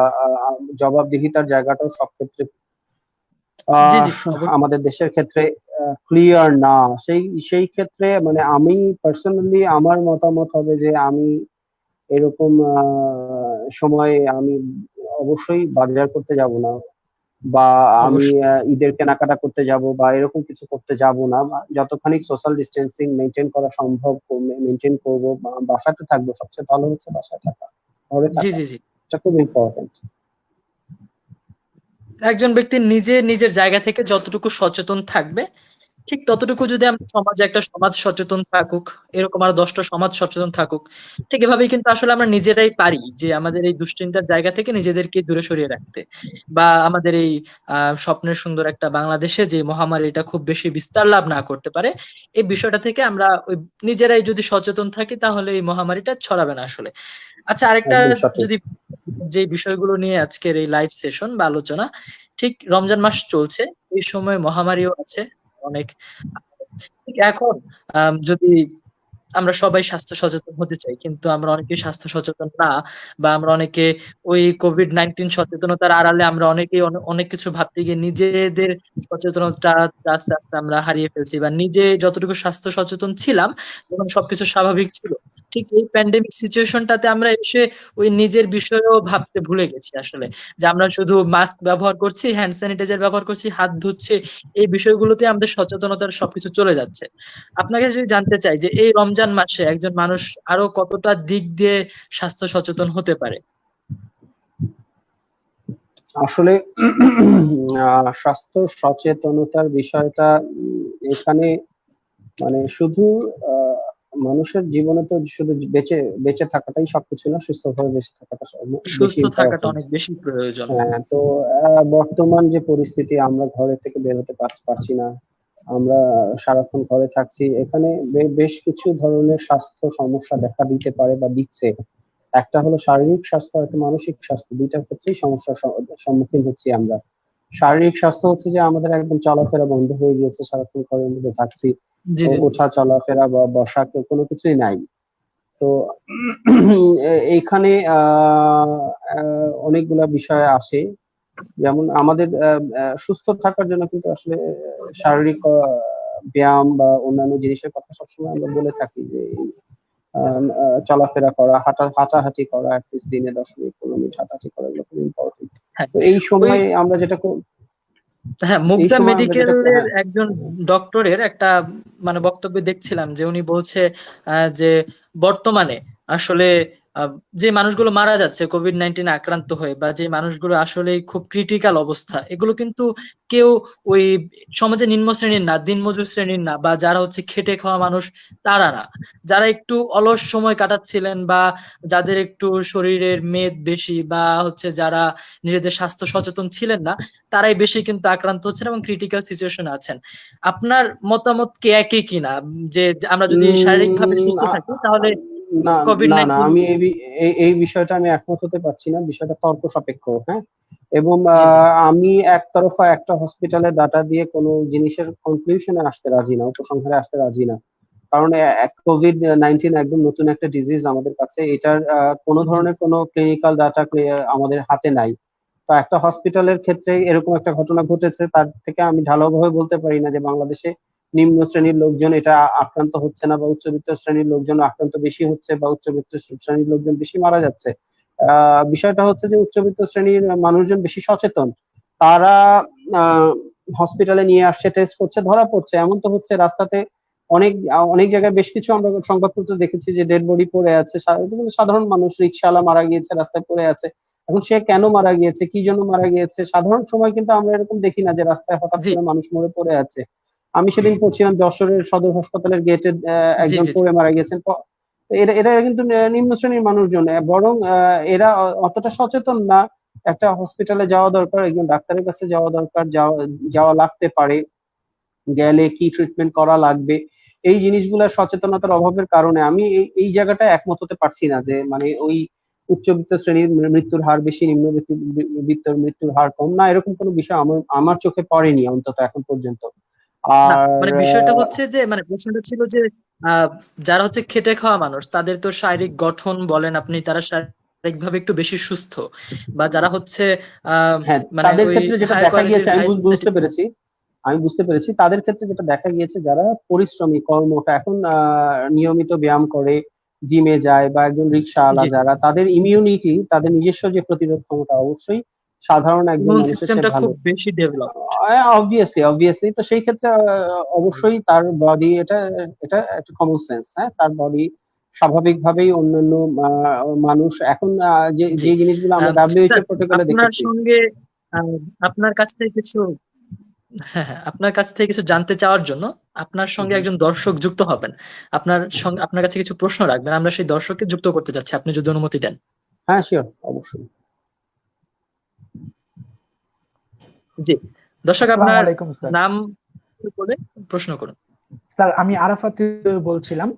জবাবদিহিতার জায়গাটাও সব ক্ষেত্রে জি, জি, অবশ্যই। আমাদের দেশের ক্ষেত্রে ক্লিয়ার না। সেই ক্ষেত্রে মানে আমি পার্সোনালি আমার মতামত হবে যে আমি এরকম সময়ে আমি অবশ্যই বাজার করতে যাব না, বা আমি অবশ্যই। ঈদের কেনাকাটা করতে যাব বা এরকম কিছু করতে যাব না। যতখানি সোশ্যাল ডিস্টেন্সিং মেনটেন করা সম্ভব মেনটেন করব, বাসাতে থাকবো। সবচেয়ে ভালো হচ্ছে বাসায় থাকা, ঘরে জি, থাকা। জি, জি। এটা খুব ইম্পর্টেন্ট। একজন ব্যক্তি নিজে নিজের জায়গা থেকে যতটুকু সচেতন থাকবে, ঠিক ততটুকু যদি আমরা সমাজে একটা সমাজ সচেতন থাকুক, এরকম আরো 10টা সমাজ সচেতন থাকুক, ঠিক এভাবেই কিন্তু আসলে আমরা নিজেরাই পারি যে আমাদের এই দুশ্চিন্তার জায়গা থেকে নিজেদেরকে দূরে সরিয়ে রাখতে, বা আমাদের এই স্বপ্নের সুন্দর একটা বাংলাদেশে যে মহামারীটা খুব বেশি বিস্তার লাভ না করতে পারে, এই বিষয়টা থেকে আমরা ওই নিজেরাই যদি সচেতন থাকি তাহলে এই মহামারীটা ছড়াবে না আসলে। আচ্ছা, আরেকটা একদম সঠিক। যদি, যে বিষয়গুলো নিয়ে আজকের এই লাইভ সেশন বা আলোচনা, ঠিক রমজান মাস চলছে, এই সময় মহামারীও আছে অনেক। ঠিক এখন যদি আমরা সবাই স্বাস্থ্য সচেতন হতে চাই, কিন্তু আমরা অনেকেই স্বাস্থ্য সচেতন না, বা আমরা অনেকে ওই কোভিড-19 সচেতনতার আড়ালে আমরা অনেকেই অনেক কিছু ভাবতে গিয়ে নিজেদের সচেতনতা আস্তে আস্তে আমরা হারিয়ে ফেলছি, বা নিজে যতটুকু স্বাস্থ্য সচেতন ছিলাম যখন সবকিছু স্বাভাবিক ছিল, ঠিক এই প্যান্ডেমিক সিচুয়েশনটাতে আমরা এসে ওই নিজের বিষয়েও ভাবতে ভুলে গেছি আসলে, যে আমরা শুধু মাস্ক ব্যবহার করছি, হ্যান্ড স্যানিটাইজার ব্যবহার করছি, হাত ধুচ্ছি, এই বিষয়গুলোতে আমাদের সচেতনতার সবকিছু চলে যাচ্ছে। আপনাকে যদি জানতে চাই যে এই রমজান মাসে একজন মানুষ আরো কতটা দিক দিয়ে স্বাস্থ্য সচেতন হতে পারে? আসলে স্বাস্থ্য সচেতনতার বিষয়টা এখানে মানে শুধু আহ, মানুষের জীবনে তো শুধু বেঁচে বেঁচে থাকাটাই সবকিছু না, সুস্থভাবে বেঁচে থাকাটা বেশি সুস্থ থাকাটা ইম্পর্টেন্ট। অনেক বেশি প্রয়োজন। হ্যাঁ, তো বর্তমান যে পরিস্থিতি, আমরা ঘরে থেকে বের হতে পারছি না, আমরা সারাক্ষণ ঘরে থাকছি, এখানে বেশ কিছু ধরনের স্বাস্থ্য সমস্যা দেখা দিতে পারে বা দিচ্ছে। একটা হলো শারীরিক স্বাস্থ্য, একটা মানসিক স্বাস্থ্য, দুইটার ক্ষেত্রেই সমস্যার সম্মুখীন হচ্ছি আমরা। শারীরিক স্বাস্থ্য হচ্ছে যে আমাদের একদম চলাফেরা বন্ধ হয়ে গিয়েছে, সারাক্ষণ ঘরের মধ্যে থাকছি, জি, জি, জি। ওঠা চলাফেরা বা বসা কোনো কিছুই নাই। তো এইখানে অনেকগুলা বিষয় আসে, যেমন আমাদের সুস্থ থাকার জন্য কিন্তু আসলে শারীরিক ব্যায়াম বা অন্যান্য জিনিসের কথা সবসময় আমরা বলে থাকি, যে চলাফেরা করা, হাঁটাহাঁটি করা, অ্যাটলিস্ট দিনে 10 মিনিট 15 মিনিট হাঁটাহাঁটি করা, এগুলো খুব ইম্পর্টেন্ট। হ্যাঁ, তো এই ওই, সময় আমরা যেটা হ্যাঁ, এই মুগদা সময় আমরা যেটা মেডিকেলের হ্যাঁ। একজন ডক্টরের একটা বক্তব্য দেখছিলাম, যে উনি বলছে যে বর্তমানে আসলে যে মানুষগুলো মারা যাচ্ছে কোভিড-19 আক্রান্ত হয়ে, বা যে মানুষগুলো আসলে খুব ক্রিটিক্যাল অবস্থা, এগুলো কিন্তু কেউ ওই সমাজের নিম্ন শ্রেণীর না, দিনমজুর শ্রেণীর না, বা যারা হচ্ছে খেটে খাওয়া মানুষ তারা না। যারা একটু অলস সময় কাটাচ্ছিলেন, বা যাদের একটু শরীরের মেদ বেশি, বা হচ্ছে যারা নিজেদের স্বাস্থ্য সচেতন ছিলেন না, তারাই বেশি কিন্তু আক্রান্ত হচ্ছেন এবং ক্রিটিক্যাল সিচুয়েশনে আছেন। আপনার মতামত কি একই কিনা, যে আমরা যদি শারীরিকভাবে সুস্থ থাকি তাহলে না কোভিড না না, 19? আমি এই বিষয়টা আমি একমত হতে পারছি না। বিষয়টা তর্ক সাপেক্ষ, হ্যাঁ। এবং জি জি আমি একতরফা একটা হসপিটালের ডাটা দিয়ে কোনো জিনিসের কনক্লুশনে আসতে রাজি না, উপসংহারে আসতে রাজি না। কারণ কোভিড-19 একদম নতুন একটা ডিজিজ আমাদের কাছে। এটার কোনো জি ধরনের কোনো ক্লিনিক্যাল ডাটা আমাদের হাতে নাই। তো একটা হসপিটালের ক্ষেত্রে এরকম একটা ঘটনা ঘটেছে, তার থেকে আমি ঢালাওভাবে বলতে পারি না যে বাংলাদেশে নিম্ন শ্রেণীর লোকজন এটা আক্রান্ত হচ্ছে না, বা উচ্চবিত্ত শ্রেণীর লোকজন আক্রান্ত বেশি হচ্ছে, বা উচ্চবিত্ত শ্রেণীর লোকজন বেশি মারা যাচ্ছে। বিষয়টা হচ্ছে যে উচ্চবিত্ত শ্রেণীর মানুষজন বেশি সচেতন। তারা হসপিটালে নিয়ে আসছে, টেস্ট করছে, ধরা পড়ছে। এমন তো হচ্ছে রাস্তাতে অনেক অনেক জায়গায় বেশ কিছু আমরা সংবাদপত্র দেখেছি যে ডেড বডি পড়ে আছে। সাধারণ মানুষ, রিকশাওয়ালা মারা গিয়েছে, রাস্তায় পড়ে আছে। এখন সে কেন মারা গিয়েছে, কি জন্য মারা গিয়েছে, সাধারণ সময় কিন্তু আমরা এরকম দেখি না যে রাস্তায় হঠাৎ জি করে মানুষ মরে পড়ে আছে। আমি সেদিন পড়ছিলাম যশোরের সদর হাসপাতালের গেটে জি একজন জি জি পড়ে মারা গিয়েছেন। এরা এরা কিন্তু নিম্ন শ্রেণীর মানুষজন, বরং এরা অতটা সচেতন না। একটা হসপিটালে যাওয়া দরকার, একজন ডাক্তারের কাছে যাওয়া দরকার, যাওয়া লাগতে পারে, গেলে কি ট্রিটমেন্ট করা লাগবে, এই জিনিসগুলোর সচেতনতার অভাবের কারণে আমি এই জায়গাটায় একমত হতে পারছি না যে মানে ওই উচ্চবিত্ত শ্রেণীর মৃত্যুর হার বেশি, নিম্নবিত্ত মৃত্যুর হার কম, না এরকম কোনো বিষয় আমার আমার চোখে পড়েনি অন্তত এখন পর্যন্ত। না, আর মানে বিষয়টা হচ্ছে যে, মানে প্রশ্নটা ছিল যে আহ, যারা হচ্ছে খেটে খাওয়া মানুষ তাদের তো শারীরিক গঠন বলেন আপনি, তারা শারীরিক ভাবে একটু বেশি সুস্থ, বা যারা হচ্ছে আহ হ্যাঁ, মানে তাদের ওই ক্ষেত্রে যেটা হায়ার দেখা কোয়ালিটির গিয়েছে, আমি হাই সোসাইটি। বুঝতে পেরেছি, তাদের ক্ষেত্রে যেটা দেখা গিয়েছে, যারা পরিশ্রমী, কর্মটা এখন নিয়মিত ব্যায়াম করে, জিমে যায়, বা একজন রিক্সাওয়ালা, জি, যারা তাদের ইমিউনিটি, তাদের নিজস্ব যে প্রতিরোধ ক্ষমতা অবশ্যই সাধারণ একজন ইমিউন মানুষের সিস্টেমটা চেয়ে খুব ভালো। বেশি ডেভেলপ। অবভিয়াসলি তো সেই ক্ষেত্রে অবশ্যই তার বডি, এটা এটা একটা কমন সেন্স, হ্যাঁ, তার বডি স্বাভাবিকভাবেই অন্যান্য মানুষ এখন যে জি, যে জিনিসগুলো আমরা স্যার, ডাব্লিউএইচও প্রোটোকলে আপনার দেখেছি। সঙ্গে আহ, আপনার কাছ থেকে কিছু, হ্যাঁ হ্যাঁ, আপনার কাছ থেকে কিছু জানতে চাওয়ার জন্য আপনার হুম, সঙ্গে হুম। একজন দর্শক যুক্ত হবেন। আপনার আচ্ছা, সঙ্গে, আপনার কাছে কিছু প্রশ্ন রাখবেন, আমরা সেই দর্শককে যুক্ত করতে যাচ্ছি, আপনি যদি অনুমতি দেন। হ্যাঁ, শিওর, অবশ্যই। জি, দর্শক আসসালামু আপনার আলাইকুম স্যার। নাম বলে প্রশ্ন করুন। স্যার আমি আরাফাত বলছিলাম।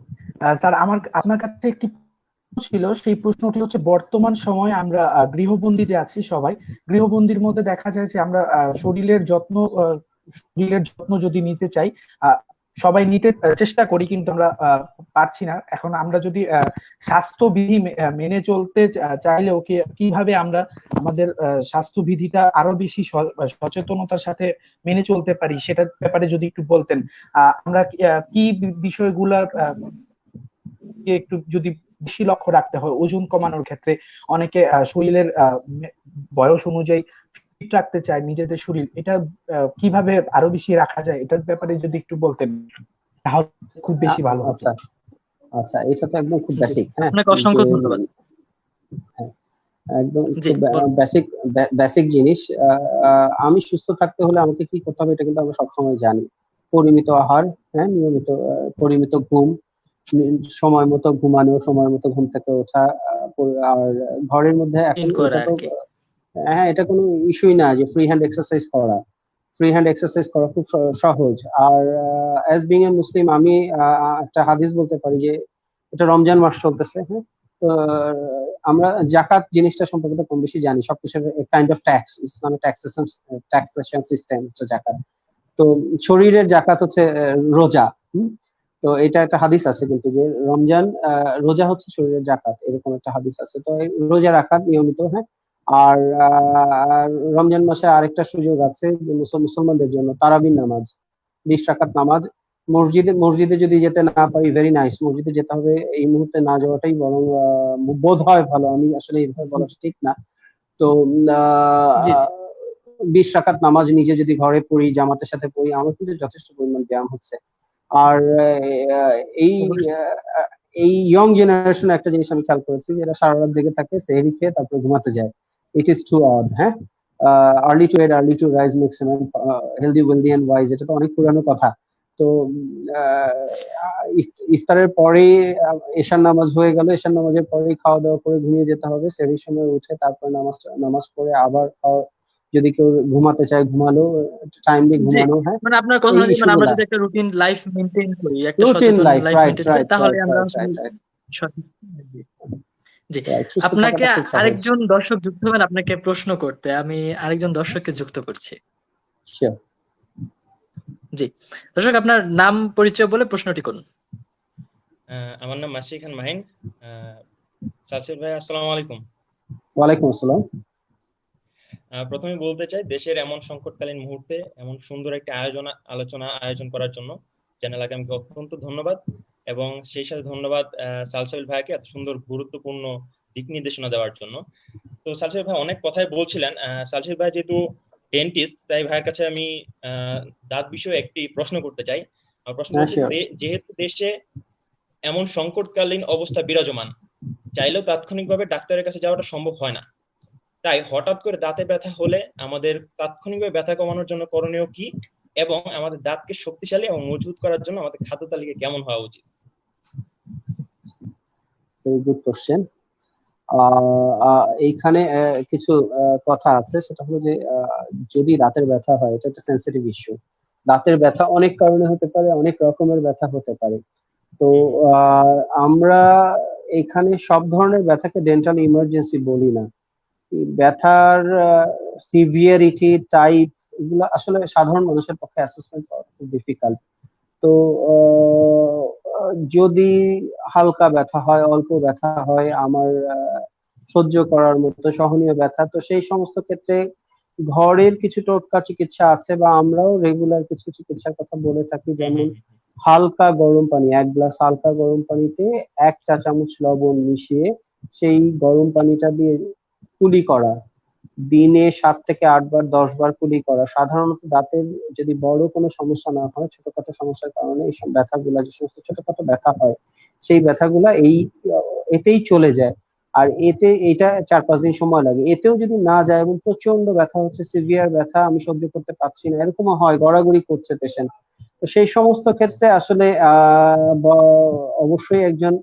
স্যার আমার আপনার কাছে একটি প্রশ্ন ছিল, সেই প্রশ্নটি হচ্ছে বর্তমান সময়ে আমরা গৃহবন্দী যে আছি সবাই, গৃহবন্দির মধ্যে দেখা যায় যে আমরা শরীরের যত্ন যদি নিতে চাই, আহ, সবাই নিতে চেষ্টা করি, কিন্তু আমরা পারছি না। এখন আমরা যদি স্বাস্থ্যবিধি মেনে চলতে চাইলেও কিভাবে আমরা আমাদের স্বাস্থ্যবিধিটা আরো বেশি সচেতনতার সাথে মেনে চলতে পারি, সেটার ব্যাপারে যদি একটু বলতেন। আমরা কি বিষয়গুলা একটু যদি বেশি লক্ষ্য রাখতে হয় ওজন কমানোর ক্ষেত্রে। অনেকে শরীরের বয়স অনুযায়ী ফিট রাখতে চায় নিজেদের শরীর, এটা কিভাবে আরো বেশি রাখা যায়, এটার ব্যাপারে যদি একটু বলতেন তাহলে খুব বেশি ভালো হতো। আচ্ছা, আচ্ছা, এটা তো একদম খুব জি, বেসিক, হ্যাঁ, আপনাকে যে অসংখ্য ধন্যবাদ। হ্যাঁ, একদম জি খুব বলুন। বেসিক বেসিক জিনিস। আমি সুস্থ থাকতে হলে আমাকে কি করতে হবে এটা কিন্তু আমরা সবসময় জানি। পরিমিত আহার, হ্যাঁ, নিয়মিত পরিমিত ঘুম, সময় মতো ঘুমানো, সময় মতো ঘুম থেকে ওঠা, আর ঘরের মধ্যে এখন দিন করে এটা আর তো কি। হ্যাঁ, এটা কোনো ইস্যুই না যে ফ্রি হ্যান্ড এক্সারসাইজ করা। ফ্রি হ্যান্ড এক্সারসাইজ করা খুব সহজ। আর অ্যাজ বিং এ মুসলিম, আমি একটা হাদিস বলতে পারি যে এটা রমজান মাস চলতেছে, হ্যাঁ। তো আমরা জাকাত জিনিসটা সম্পর্কে তো কম বেশি জানি, সবকিছুর কাইন্ড অফ ট্যাক্স, ইসলামের ট্যাক্সেশন সিস্টেম হচ্ছে জাকাত। তো শরীরের জাকাত হচ্ছে রোজা। হুম? তো এটা একটা হাদিস আছে কিন্তু যে রমজান, রোজা হচ্ছে শরীরের জাকাত, এরকম একটা হাদিস আছে। তো এই রোজা রাখা নিয়মিত, হ্যাঁ। আর রমজান মাসে আরেকটা সুযোগ আছে যে মুসলমানদের জন্য তারাবির নামাজ, 20 রাকাত নামাজ। মসজিদে মসজিদে যদি যেতে না পারি, ভেরি নাইস, মসজিদে যেতে হবে এই মুহূর্তে না যাওয়াটাই বরং বোধ হয় ভালো। আমি আসলে এইভাবে জি বলাটা ঠিক না। তো জি জি 20 রাকাত নামাজ নিজে যদি ঘরে পড়ি, জামাতের সাথে পড়ি, আমার কিন্তু যথেষ্ট পরিমাণ ব্যায়াম হচ্ছে। আর আহ, এই অবশ্যই। আহ, এই ইয়ং জেনারেশন একটা জিনিস আমি খেয়াল করেছি, যে এরা সারা রাত জেগে থাকে, সেহরি খেয়ে তারপরে ঘুমাতে যায়। It is too odd. হ্যাঁ, early to bed early to rise makes man healthy wealthy and wise, এটা তো অনেক পুরানো কথা। তো ইফতারের পরে এশার নামাজ হয়ে গেল, এশার নামাজের পরেই খাওয়া দাওয়া করে ঘুমিয়ে যেতে হবে, সেহরির সময় উঠে তারপরে নামাজ পড়ে আবার যদি কেউ ঘুমাতে চায় ঘুমালো, টাইমলি জি, ঘুমানো। হ্যাঁ, মানে আপনার কথা এই অনুযায়ী মানে আমরা ইস্যুগুলা যদি একটা রুটিন লাইফ মেনটেন করি, একটা রুটিন সচেতন লাইফ, লাইফ রাইট মেনটেন করি, রাইট তাহলে রাইট আমরা রাইট আসলে রাইট রাইট সঠিক। জি, জি। রাইট, সুস্থ আপনাকে থাকাটা খুব সহজ। আরেকজন দর্শক যুক্ত হবেন আপনাকে প্রশ্ন করতে, আমি আরেকজন দর্শককে যুক্ত করছি। শিওর। জি, দর্শক আপনার নাম পরিচয় বলে প্রশ্নটি করুন। আমার নাম মাসি খান মাহিন। সালসিল ভাই, আসসালামু আলাইকুম। ওয়ালাইকুম আসসালাম। প্রথমে বলতে চাই, দেশের এমন সংকটকালীন মুহূর্তে এমন সুন্দর একটা আলোচনা আয়োজন করার জন্য চ্যানেল আগামীকে অত্যন্ত ধন্যবাদ, এবং সেই সাথে ধন্যবাদ সালসিল ভাইকে এত সুন্দর গুরুত্বপূর্ণ দিক নির্দেশনা দেওয়ার জন্য। তো সালসিল ভাই অনেক কথাই বলছিলেন। সালসিল ভাই যেহেতু ডেন্টিস্ট, তাই ভাইয়ের কাছে আমি দাঁত বিষয়ে একটি প্রশ্ন করতে চাই। প্রশ্ন হচ্ছে, যেহেতু দেশে এমন সংকটকালীন অবস্থা বিরাজমান, চাইলেও তাৎক্ষণিকভাবে ডাক্তারের কাছে যাওয়াটা সম্ভব হয় না, তাই হঠাৎ করে দাঁতে ব্যথা হলে আমাদের তাৎক্ষণিকভাবে ব্যথা কমানোর জন্য করণীয় কি, এবং আমাদের দাঁতকে শক্তিশালী এবং মজবুত করার জন্য আমাদের খাদ্য তালিকা কেমন হওয়া উচিত? Very good question. এইখানে কিছু কথা আছে, সেটা হলো যে যদি দাঁতের ব্যথা হয়, এটা একটা সেন্সিটিভ ইস্যু। দাঁতের ব্যথা অনেক কারণে হতে পারে, অনেক রকমের ব্যথা হতে পারে। তো আমরা এখানে সব ধরনের ব্যথাকে ডেন্টাল ইমার্জেন্সি বলি না। ব্যথার সিভিয়ারিটি টাইপ এগুলো আসলে সাধারণ মানুষের পক্ষে অ্যাসেসমেন্ট করা খুব ডিফিকাল্ট। তো যদি হালকা ব্যথা হয়, অল্প ব্যথা হয়, আমার সহ্য করার মতো সহনীয় ব্যথা, তো সেই সমস্ত ক্ষেত্রে ঘরের কিছু টোটকা চিকিৎসা আছে, বা আমরাও রেগুলার কিছু চিকিৎসার কথা বলে থাকি। যেমন হালকা গরম পানি, 1 গ্লাস হালকা গরম পানিতে 1 চা চামচ লবণ মিশিয়ে সেই গরম পানিটা দিয়ে কুলি করা, দিনে 7 থেকে 8 বার 10 বার কুলি করা। সাধারণত দাঁতের যদি বড় কোনো সমস্যা না হয়, ছোটখাটো সমস্যার কারণে এইসব ব্যথাগুলা, যে সমস্ত ছোটখাটো ব্যথা হয়, সেই ব্যথাগুলা এতেই চলে যায়। আর এটা 4-5 দিন সময় লাগে। এতেও যদি না যায় এবং প্রচন্ড ব্যথা হচ্ছে, সিভিয়ার ব্যথা, আমি সহ্য করতে পারছি না, এরকমও হয়, গড়াগড়ি করছে পেশেন্ট, তো সেই সমস্ত ক্ষেত্রে আসলে অবশ্যই একজন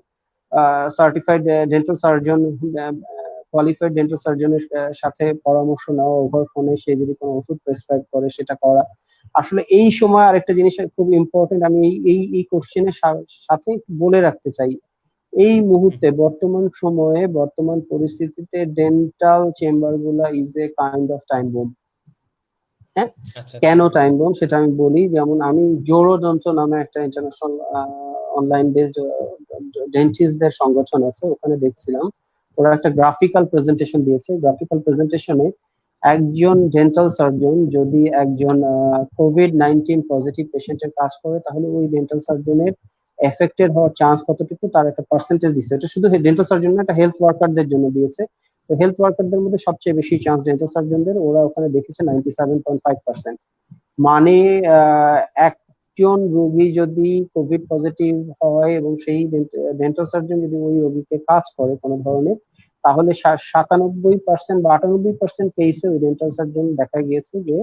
certified dental surgeon, qualified dental সার্জনের সাথে পরামর্শ নেওয়া ওভার ফোনে, সে যদি কোনো ওষুধ প্রেসক্রাইব করে সেটা করা। আসলে এই সময় আরেকটা জিনিস খুব ইম্পর্টেন্ট, আমি এই কোশ্চেনের সাথে বলে রাখতে চাই, এই মুহূর্তে বর্তমান সময়ে বর্তমান পরিস্থিতিতে ডেন্টাল চেম্বার গুলা is a kind of time bomb. হ্যাঁ, কেন টাইম বোম সেটা আমি বলি। যেমন আমি জোড়যন্ত্র নামে একটা ইন্টারন্যাশনাল অনলাইন বেসড ডেন্টিস্টদের সংগঠন আছে, ওখানে দেখছিলাম ওরা একটা গ্রাফিক্যাল প্রেজেন্টেশন দিয়েছে। গ্রাফিক্যাল প্রেজেন্টেশনে একজন ডেন্টাল সার্জন যদি একজন COVID-19 পজিটিভ পেশেন্টের কাজ করে, তাহলে ওই ডেন্টাল সার্জনের এফেক্টেড হওয়ার চান্স কতটুকু তার একটা পার্সেন্টেজ দিচ্ছে। এটা শুধু ডেন্টাল সার্জন না, এটা হেলথ ওয়ার্কারদের জন্য দিয়েছে। তো হেলথ ওয়ার্কারদের মধ্যে সবচেয়ে বেশি চান্স ডেন্টাল সার্জনদের, ওরা ওখানে দেখেছে 97.5%। মানে একজন রোগী যদি কোভিড পজিটিভ হয় এবং সেই ডেন্টাল সার্জন যদি ওই রোগীকে কাজ করে কোনো ধরনের, তাহলে 97% বা 98% কেসে ওই ডেন্টাল সার্জন দেখা গিয়েছে যে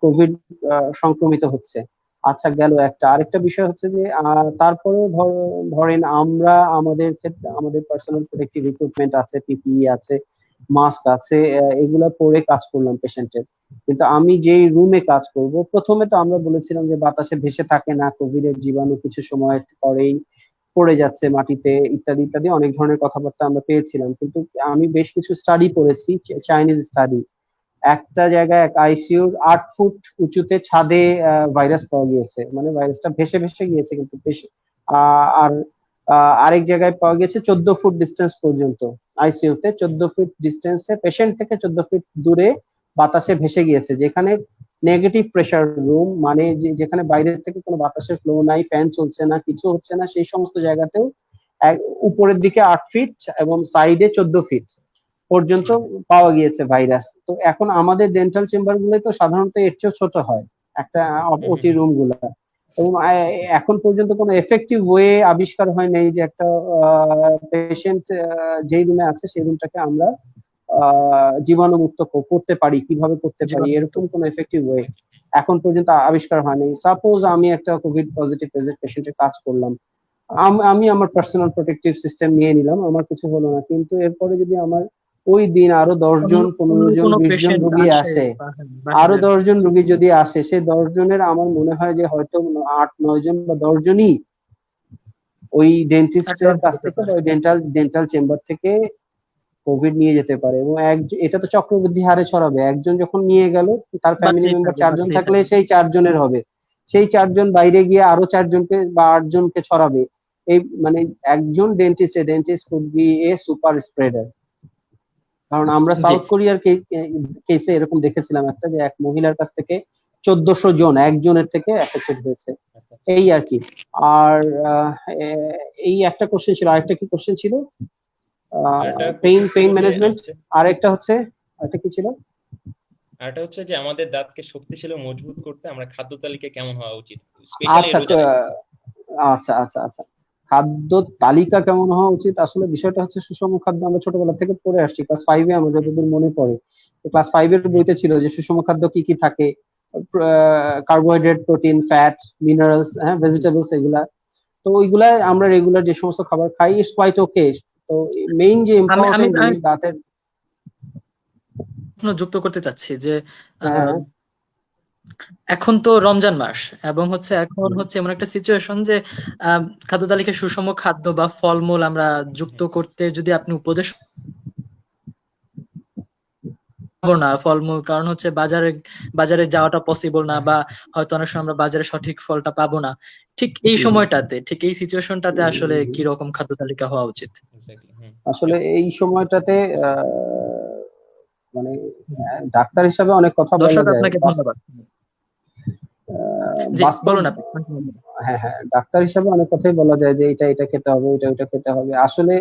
কোভিড সংক্রমিত হচ্ছে। আচ্ছা, গেল একটা। আরেকটা বিষয় হচ্ছে যে তারপরেও ধরেন আমরা আমাদের ক্ষেত্রে আমাদের পার্সোনাল প্রোটেক্টিভ ইকুইপমেন্ট আছে, পিপিই আছে, মাস্ক আছে, এগুলা পরে কাজ করলাম পেশেন্টের। কিন্তু আমি যেই রুমে কাজ করব, প্রথমে তো আমরা বলেছিলাম যে বাতাসে ভেসে থাকে না, কোভিড এর জীবাণু কিছু সময় পরেই পড়ে যাচ্ছে মাটিতে, ইত্যাদি ইত্যাদি অনেক ধরনের কথাবার্তা আমরা পেয়েছিলাম। কিন্তু আমি বেশ কিছু স্টাডি পড়েছি, চাইনিজ স্টাডি। একটা জায়গায় এক আইসিইউর 8 ফুট উঁচুতে ছাদে ভাইরাস পাওয়া গিয়েছে, মানে ভাইরাসটা ভেসে ভেসে গিয়েছে, কিন্তু আর আরেক জায়গায় পাওয়া গেছে 14 ফুট ডিস্টেন্স পর্যন্ত। আইসিইউতে 14 ফিট ডিস্টেন্সে, পেশেন্ট থেকে 14 ফিট দূরে বাতাসে ভেসে গিয়েছে, যেখানে নেগেটিভ প্রেসার রুম, মানে যেখানে বাইরের থেকে কোনো বাতাসের ফ্লো নাই, ফ্যান চলছে না, কিছু হচ্ছে না, সেই সমস্ত জায়গাতেও উপরের দিকে 8 ফিট এবং সাইডে 14 ফিট পর্যন্ত পাওয়া গিয়েছে ভাইরাস। তো এখন আমাদের ডেন্টাল চেম্বার গুলো তো সাধারণত এর চেয়েও ছোট হয়, একটা ওটি রুম গুলা। এবং এখন পর্যন্ত কোনো এফেক্টিভ ওয়ে আবিষ্কার হয় নাই যে একটা পেশেন্ট যেই রুমে আছে সেই রুমটাকে আমরা জীবাণুমুক্ত করতে পারি, কিভাবে করতে পারি, এরকম কোনো এফেক্টিভ ওয়ে এখন পর্যন্ত আবিষ্কার হয়নি। সাপোজ আমি একটা কোভিড পজিটিভ পেশেন্টের কাজ করলাম, আমি আমার পার্সোনাল প্রোটেক্টিভ সিস্টেম নিয়ে নিলাম, আমার কিছু হলো না, কিন্তু এরপরে যদি আমার ওই দিন আরো 10 জন 15 জন 20 জন রোগী আসে, আরো 10 জন রোগী যদি আসে, সেই 10 জনের আমার মনে হয় যে হয়তো 8-9 জন বা 10 জনই ওই ডেন্টিস্টের কাছ থেকে বা ওই ডেন্টাল চেম্বার থেকে কোভিড নিয়ে যেতে পারে। এবং এটা তো চক্রবৃদ্ধি হারে ছড়াবে, একজন যখন নিয়ে গেল তার ফ্যামিলি মেম্বার 4 জন থাকলে সেই 4 জনের হবে, সেই 4 জন বাইরে গিয়ে আরো 4 জনকে বা 8 জনকে ছড়াবে। এই মানে একজন dentist could B A super spreader. কারণ আমরা সাউথ কোরিয়ার কেসে এরকম দেখেছিলাম একটা, যে এক মহিলার কাছ থেকে 1400 জন একজনের থেকে এফেক্টেড হয়েছে, এই আর কি। আর এই একটা কোশ্চেন ছিল, আরেকটা কি কোশ্চেন ছিল? পেইন ম্যানেজমেন্ট, আরেকটা কি ছিল? আরেকটা হচ্ছে যে আমাদের দাঁতকে শক্তিশালী মজবুত করতে আমরা খাদ্য তালিকা কেমন হওয়া উচিত? আচ্ছা আচ্ছা আচ্ছা, খাদ্য তালিকা কেমন হওয়া উচিত? আসলে বিষয়টা হচ্ছে সুষম খাদ্য আমরা ছোটবেলা থেকে পড়ে আসছি, ক্লাস 5 এ আমার যতদূর মনে পড়ে, ক্লাস 5 এর বইতে ছিল যে সুষম খাদ্য কি কি থাকে, কার্বোহাইড্রেট, প্রোটিন, ফ্যাট, মিনারেলস, হ্যাঁ, ভেজিটেবলস, এগুলা। তো ওইগুলা আমরা রেগুলার যে সমস্ত খাবার খাই, ইটস কোয়াইট ওকে। তো মেইন যে ইম্পর্টেন্ট জিনিস দাঁতের যুক্ত করতে চাচ্ছি যে এখন তো রমজান মাস, এবং এখন এমন একটা সিচুয়েশন যে খাদ্য তালিকায় সুষম খাদ্য বা ফলমূল আমরা যুক্ত করতে যদি আপনি উপদেশ না, ফলমূল, কারণ বাজারে যাওয়াটা পসিবল না, বা হয়তো অনেক সময় আমরা বাজারে সঠিক ফলটা পাবো না, ঠিক এই সময়টাতে, ঠিক এই সিচুয়েশনটাতে আসলে কি রকম খাদ্য তালিকা হওয়া উচিত? আসলে এই সময়টাতে মানে ডাক্তার হিসাবে অনেক কথা বলা যায়। আপনাকে ধন্যবাদ। হ্যাঁ হ্যাঁ, ডাক্তার হিসাবে অনেক কথাই বলা যায় যে এটা খেতে হবে, ওটা খেতে হবে। আসলে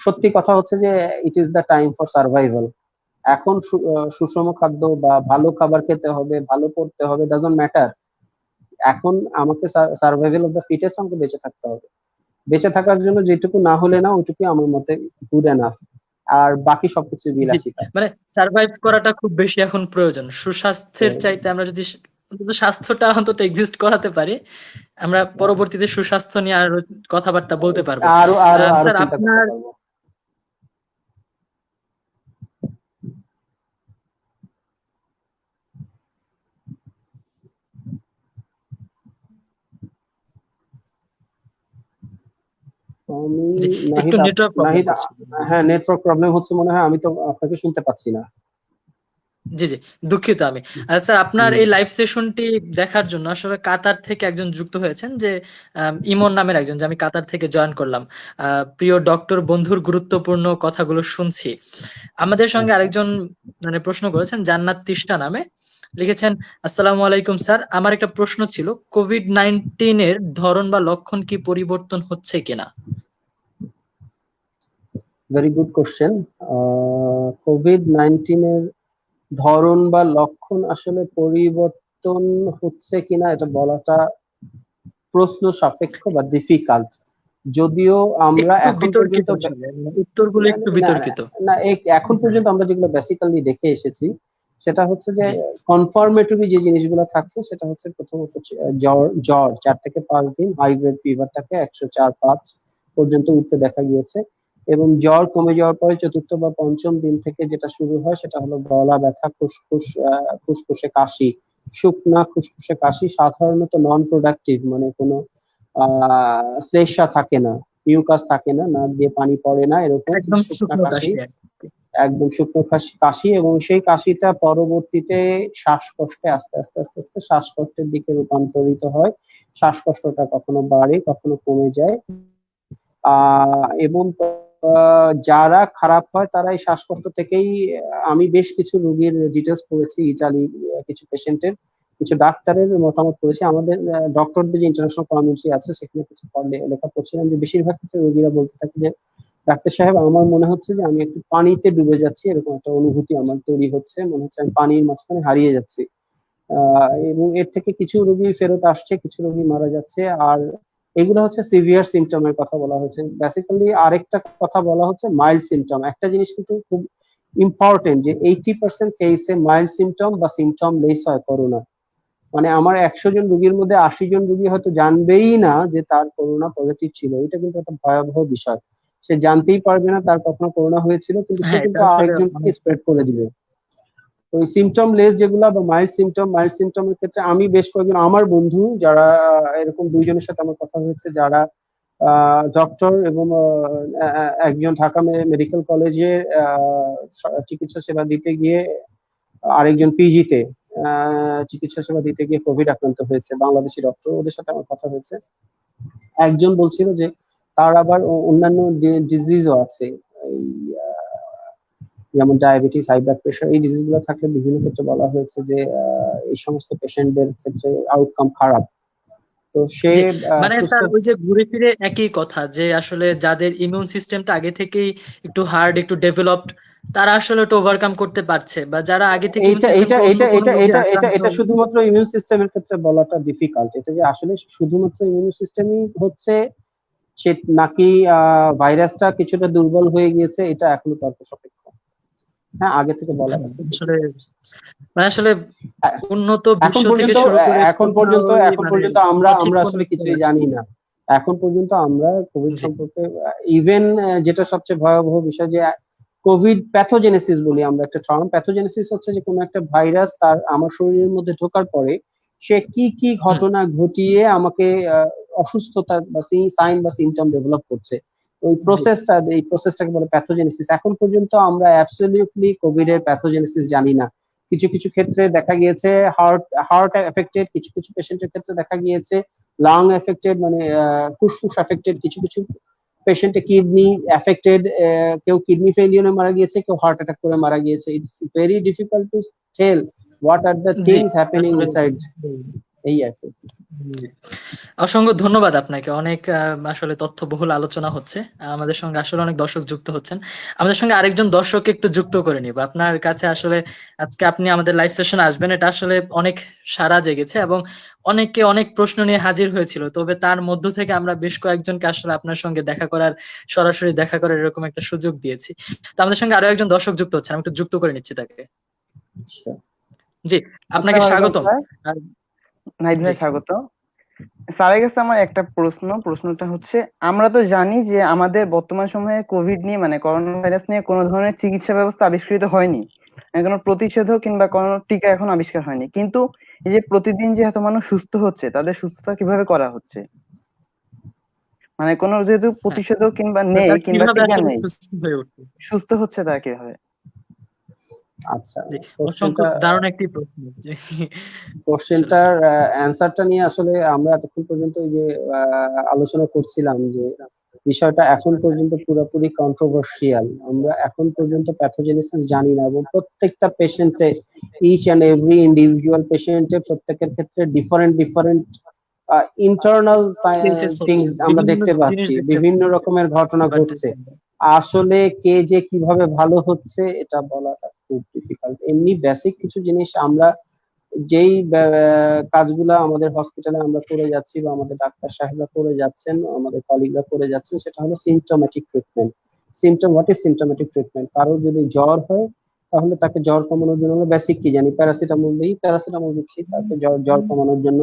সত্যি কথা হচ্ছে যে it is the time for survival. এখন সুষম খাদ্য বা ভালো খাবার খেতে হবে, ভালো পড়তে হবে, ডাজন্ট ম্যাটার। এখন আমাকে সার্ভাইভাল অফ দ্য ফিটেস্ট, আমাকে বেঁচে থাকতে হবে। বেঁচে থাকার জন্য যেটুকু না হলে না, ওইটুকু আমার মতে গুড এনাফ, আর বাকি সবকিছু বিলাসিতা। মানে সার্ভাইভ করাটা খুব বেশি এখন প্রয়োজন। সুস্বাস্থ্যের চাইতে আমরা যদি স্বাস্থ্যটা অন্তত এক্সিস্ট করাতে পারি, আমরা পরবর্তীতে সুস্বাস্থ্য নিয়ে আরো কথাবার্তা বলতে পারবো। স্যার, আপনার হ্যাঁ, নেটওয়ার্ক প্রবলেম হচ্ছে মনে হয়, আমি তো আপনাকে শুনতে পাচ্ছি না। জি জি, দুঃখিত আমি। স্যার, আপনার এই লাইভ সেশনটি দেখার জন্য আসলে কাতার থেকে একজন যুক্ত হয়েছেন, যে ইমন নামের একজন, যে আমি কাতার থেকে জয়েন করলাম। প্রিয় ডক্টর বন্ধুর গুরুত্বপূর্ণ কথাগুলো শুনছি। আমাদের সঙ্গে আরেকজন প্রশ্ন করেছেন, জান্নাত তিস্তা নামে, লিখেছেন, আসসালামু আলাইকুম স্যার, আমার একটা প্রশ্ন ছিল, কোভিড-19 এর ধরন বা লক্ষণ কি পরিবর্তন হচ্ছে কিনা? Very good question. কোভিড-19 এর ধরন বা লক্ষণ আসলে পরিবর্তন হচ্ছে কিনা এটা বলাটা প্রশ্ন সাপেক্ষ বা ডিফিকাল্ট। যদিও আমরা এখন পর্যন্ত উত্তরগুলো একটু বিতর্কিত না, এখন পর্যন্ত আমরা যেগুলো বেসিক্যালি দেখে এসেছি সেটা হচ্ছে যে কনফার্মেটরি যে জিনিসগুলো থাকছে সেটা হচ্ছে প্রথমত জ্বর 4 থেকে 5 দিন, হাই গ্রেড ফিভার থাকে 104-5 পর্যন্ত উঠতে দেখা গিয়েছে, এবং জ্বর কমে যাওয়ার পরে চতুর্থ বা পঞ্চম দিন থেকে যেটা শুরু হয় সেটা হলো গলা ব্যথা, ফুসফুসে কাশি, শুকনা খুসখুসে কাশি, সাধারণত নন প্রোডাক্টিভ, মানে কোনো শ্লেষ্মা থাকে না, মিউকাস থাকে না, নাক দিয়ে পানি পড়ে না, এরকম শুকনা কাশি, একদম শুকনো কাশি, এবং সেই কাশিটা পরবর্তীতে শ্বাসকষ্টে আস্তে আস্তে আস্তে আস্তে শ্বাসকষ্টের দিকে রূপান্তরিত হয়। শ্বাসকষ্টটা কখনো বাড়ে, কখনো কমে যায়, এবং যারা খারাপ হয় তারা এই শ্বাসকষ্ট থেকেই, আমি বেশ কিছু রোগীর ডিটেলস পড়েছি, ইতালি কিছু পেশেন্টের, কিছু ডাক্তারের মতামত পড়েছি, আমাদের ডক্টরদের যে ইন্টারন্যাশনাল কমিউনিটি আছে সেখানে কিছু লেখা পড়ছিলাম, যে বেশিরভাগ ক্ষেত্রে রোগীরা বলতে থাকে যে ডাক্তার সাহেব, আমার মনে হচ্ছে যে আমি একটু পানিতে ডুবে যাচ্ছি, এরকম একটা অনুভূতি আমার তৈরি হচ্ছে, মনে হচ্ছে আমি পানির মাঝখানে হারিয়ে যাচ্ছি। এবং এর থেকে কিছু রোগী ফেরত আসছে, কিছু রোগী মারা যাচ্ছে। আর এগুলো হচ্ছে সিভিয়ার সিমটমের কথা বলা হয়েছে। বেসিক্যালি আরেকটা কথা বলা হচ্ছে মাইল্ড সিমটম। একটা জিনিস কিন্তু খুব ইম্পর্টেন্ট যে 80% কেসে মাইল্ড সিমটম বা সিমটম লেস হয় করোনা। মানে আমার 100 জন রোগীর মধ্যে 80 জন রোগী হয়তো জানবেই না যে তার করোনা পজিটিভ ছিল। এটা কিন্তু একটা ভয়াবহ বিষয়। সে জানতেই পারবে না তার কখনো করোনা হয়েছিল, কিন্তু সে হ্যাঁ, এটা কিন্তু আসলে আরেকজনকে অনেক স্প্রেড করে দিবে। তো ওই সিমটম লেস যেগুলা বা মাইল্ড সিমটমের ক্ষেত্রে আমি বেশ কয়েকজন আমার বন্ধু যারা এরকম দুইজনের সাথে আমার কথা হয়েছে যারা ডক্টর এবং একজন ঢাকা মেডিকেল কলেজে চিকিৎসা সেবা দিতে গিয়ে, আরেকজন পিজিতে চিকিৎসা সেবা দিতে গিয়ে কোভিড আক্রান্ত হয়েছে, বাংলাদেশি ডক্টর। ওদের সাথে আমার কথা হয়েছে। একজন বলছিল যে তার আবার অন্যান্য ডিজিজও আছে, এই যেমন ডায়াবেটিস, হাই ব্লাড প্রেশার, এই ডিজিজ গুলো থাকলে বিভিন্ন ক্ষেত্রে বলা হয়েছে যে এই সমস্ত পেশেন্টদের ক্ষেত্রে আউটকাম খারাপ। তো সে জি, মানে সুস্থ। স্যার ওই যে ঘুরে ফিরে একই কথা যে আসলে যাদের ইমিউন সিস্টেমটা আগে থেকেই একটু হার্ড, একটু ডেভেলপড, তারা আসলে ওটা ওভারকাম করতে পারছে, বা যারা আগে থেকে ইমিউন এইটা সিস্টেমটা এইটা অন্য এটা কোনো এটা রোগে এটা এটা আক্রান্ত। এটা শুধুমাত্র ইমিউন সিস্টেমের ক্ষেত্রে বলাটা ডিফিকাল্ট। এটা যে আসলে শুধুমাত্র ইমিউন সিস্টেমই হচ্ছে সে নাকি ভাইরাসটা কিছুটা দুর্বল হয়ে গিয়েছে, এটা এখনো তর্ক সাপেক্ষ। হ্যাঁ, আগে থেকে বলাটা খুব আসলে ডিফিকাল্ট। মানে আসলে উন্নত এখন বিশ্ব থেকে পর্যন্ত শুরু করে এখন পর্যন্ত কোথাওই এখন মানে পর্যন্ত আমরা সঠিক আমরা কোনো আসলে উত্তর কিছুই আসে জানি না। না। এখন পর্যন্ত আমরা কোভিড জি, সম্পর্কে ইভেন যেটা সবচেয়ে ভয়াবহ বিষয় যে কোভিড প্যাথোজেনেসিস বলি আমরা একটা টার্ম। প্যাথোজেনেসিস হচ্ছে যে কোনো একটা ভাইরাস তার আমার শরীরের মধ্যে ঢোকার পরে সে কি কি হুম, ঘটনা ঘটিয়ে আমাকে অসুস্থতার বা সাইন বা সিমটম ডেভেলপ করছে, জি, এই প্রসেসটাকে বলে প্যাথোজেনেসিস। এখন পর্যন্ত আমরা অ্যাবসলিউটলি কোভিড এর প্যাথোজেনেসিস জানি না। কিছু কিছু ক্ষেত্রে দেখা গিয়েছে হার্ট এফেক্টেড, কিছু কিছু পেশেন্টের ক্ষেত্রে দেখা গিয়েছে লাং এফেক্টেড, মানে ফুসফুস এফেক্টেড, কিছু কিছু পেশেন্টে কিডনি এফেক্টেড, কেউ কিডনি ফেলিওরে মারা গিয়েছে, কেউ হার্ট অ্যাটাক করে মারা গিয়েছে। It's very difficult to tell what are the জি, থিংস হ্যাপেনিং আসলে ইনসাইড। এই আর কি। জি। অসংখ্য ধন্যবাদ আপনাকে। অনেক আসলে তথ্যবহুল আলোচনা হচ্ছে। আমাদের সঙ্গে আসলে অনেক দর্শক যুক্ত হচ্ছেন। আমাদের সঙ্গে আরেকজন দর্শককে একটু যুক্ত করে নিব। আপনার কাছে আসলে আজকে আপনি আমাদের লাইভ সেশনে আসবেন, এটা আসলে অনেক সাড়া জেগেছে এবং অনেকে অনেক প্রশ্ন নিয়ে হাজির হয়েছিল। তবে তার মধ্য থেকে আমরা বেশ কয়েকজনকে আসলে আপনার সঙ্গে দেখা করার, সরাসরি দেখা করার এরকম একটা সুযোগ দিয়েছি। তো আমাদের সঙ্গে আরো একজন দর্শক যুক্ত হচ্ছেন, আমি একটু যুক্ত করে নিচ্ছি তাকে। আচ্ছা। জি, আপনাকে আসসালামু আলাইকুম স্বাগতম। স্যার। আর নাহিদ জি, ভাই স্বাগত। স্যারের কাছে আমার একটা প্রশ্নটা হচ্ছে, আমরা তো জানি যে আমাদের বর্তমান সময়ে কোভিড নিয়ে মানে করোনা ভাইরাস নিয়ে কোনো ধরনের চিকিৎসা ব্যবস্থা আবিষ্কৃত হয়নি, মানে কোনো প্রতিষেধক কিংবা কোনো টিকা এখন আবিষ্কার হয়নি, কিন্তু এই যে প্রতিদিন যে এত মানুষ সুস্থ হচ্ছে তাদের সুস্থতা কিভাবে করা হচ্ছে, মানে কোনো যেহেতু হ্যাঁ। প্রতিষেধক কিংবা তো নেই তার কিংবা কিভাবে টিকা আসলে নেই, সুস্থ হয়ে উঠবে? সুস্থ হচ্ছে তারা কিভাবে? আচ্ছা, জি, অসংখ্য কোশ্চেনটা দারুণ একটি প্রশ্ন। জি, আসলে কোশ্চেনটার অ্যান্সারটা নিয়ে আসলে আমরা এতক্ষণ পর্যন্ত ওই যে আলোচনা করছিলাম যে বিষয়টা এখন পর্যন্ত পুরোপুরি কন্ট্রোভার্সিয়াল। আমরা এখন পর্যন্ত প্যাথোজেনেসিস জানি না, এবং প্রত্যেকটা পেশেন্টে, ইচ অ্যান্ড এভরি ইন্ডিভিজুয়াল পেশেন্টে প্রত্যেকের ক্ষেত্রে ডিফারেন্ট ডিফারেন্ট ইন্টারনাল কেসেস হচ্ছে, থিংস আমরা বিভিন্ন দেখতে জিনিস পাচ্ছি, দেখতে বিভিন্ন রকমের ঘটনা পারতেছি ঘটছে। আমরা। আসলে কে যে কিভাবে ভালো হচ্ছে এটা বলাটা খুব ডিফিকাল্ট। এমনি বেসিক কিছু জিনিস আমরা যেই কাজগুলা আমাদের হসপিটালে আমরা করে যাচ্ছি বা আমাদের ডাক্তার সাহেবরা করে যাচ্ছেন, আমাদের কলিগরা করে যাচ্ছেন, সেটা হলো symptomatic treatment. What is symptomatic treatment? কারো যদি জ্বর হয় তাহলে তাকে জ্বর কমানোর জন্য আমরা বেসিক কি জানি, প্যারাসিটামল দিই, প্যারাসিটামল দিচ্ছি তাকে জ্বর কমানোর জন্য।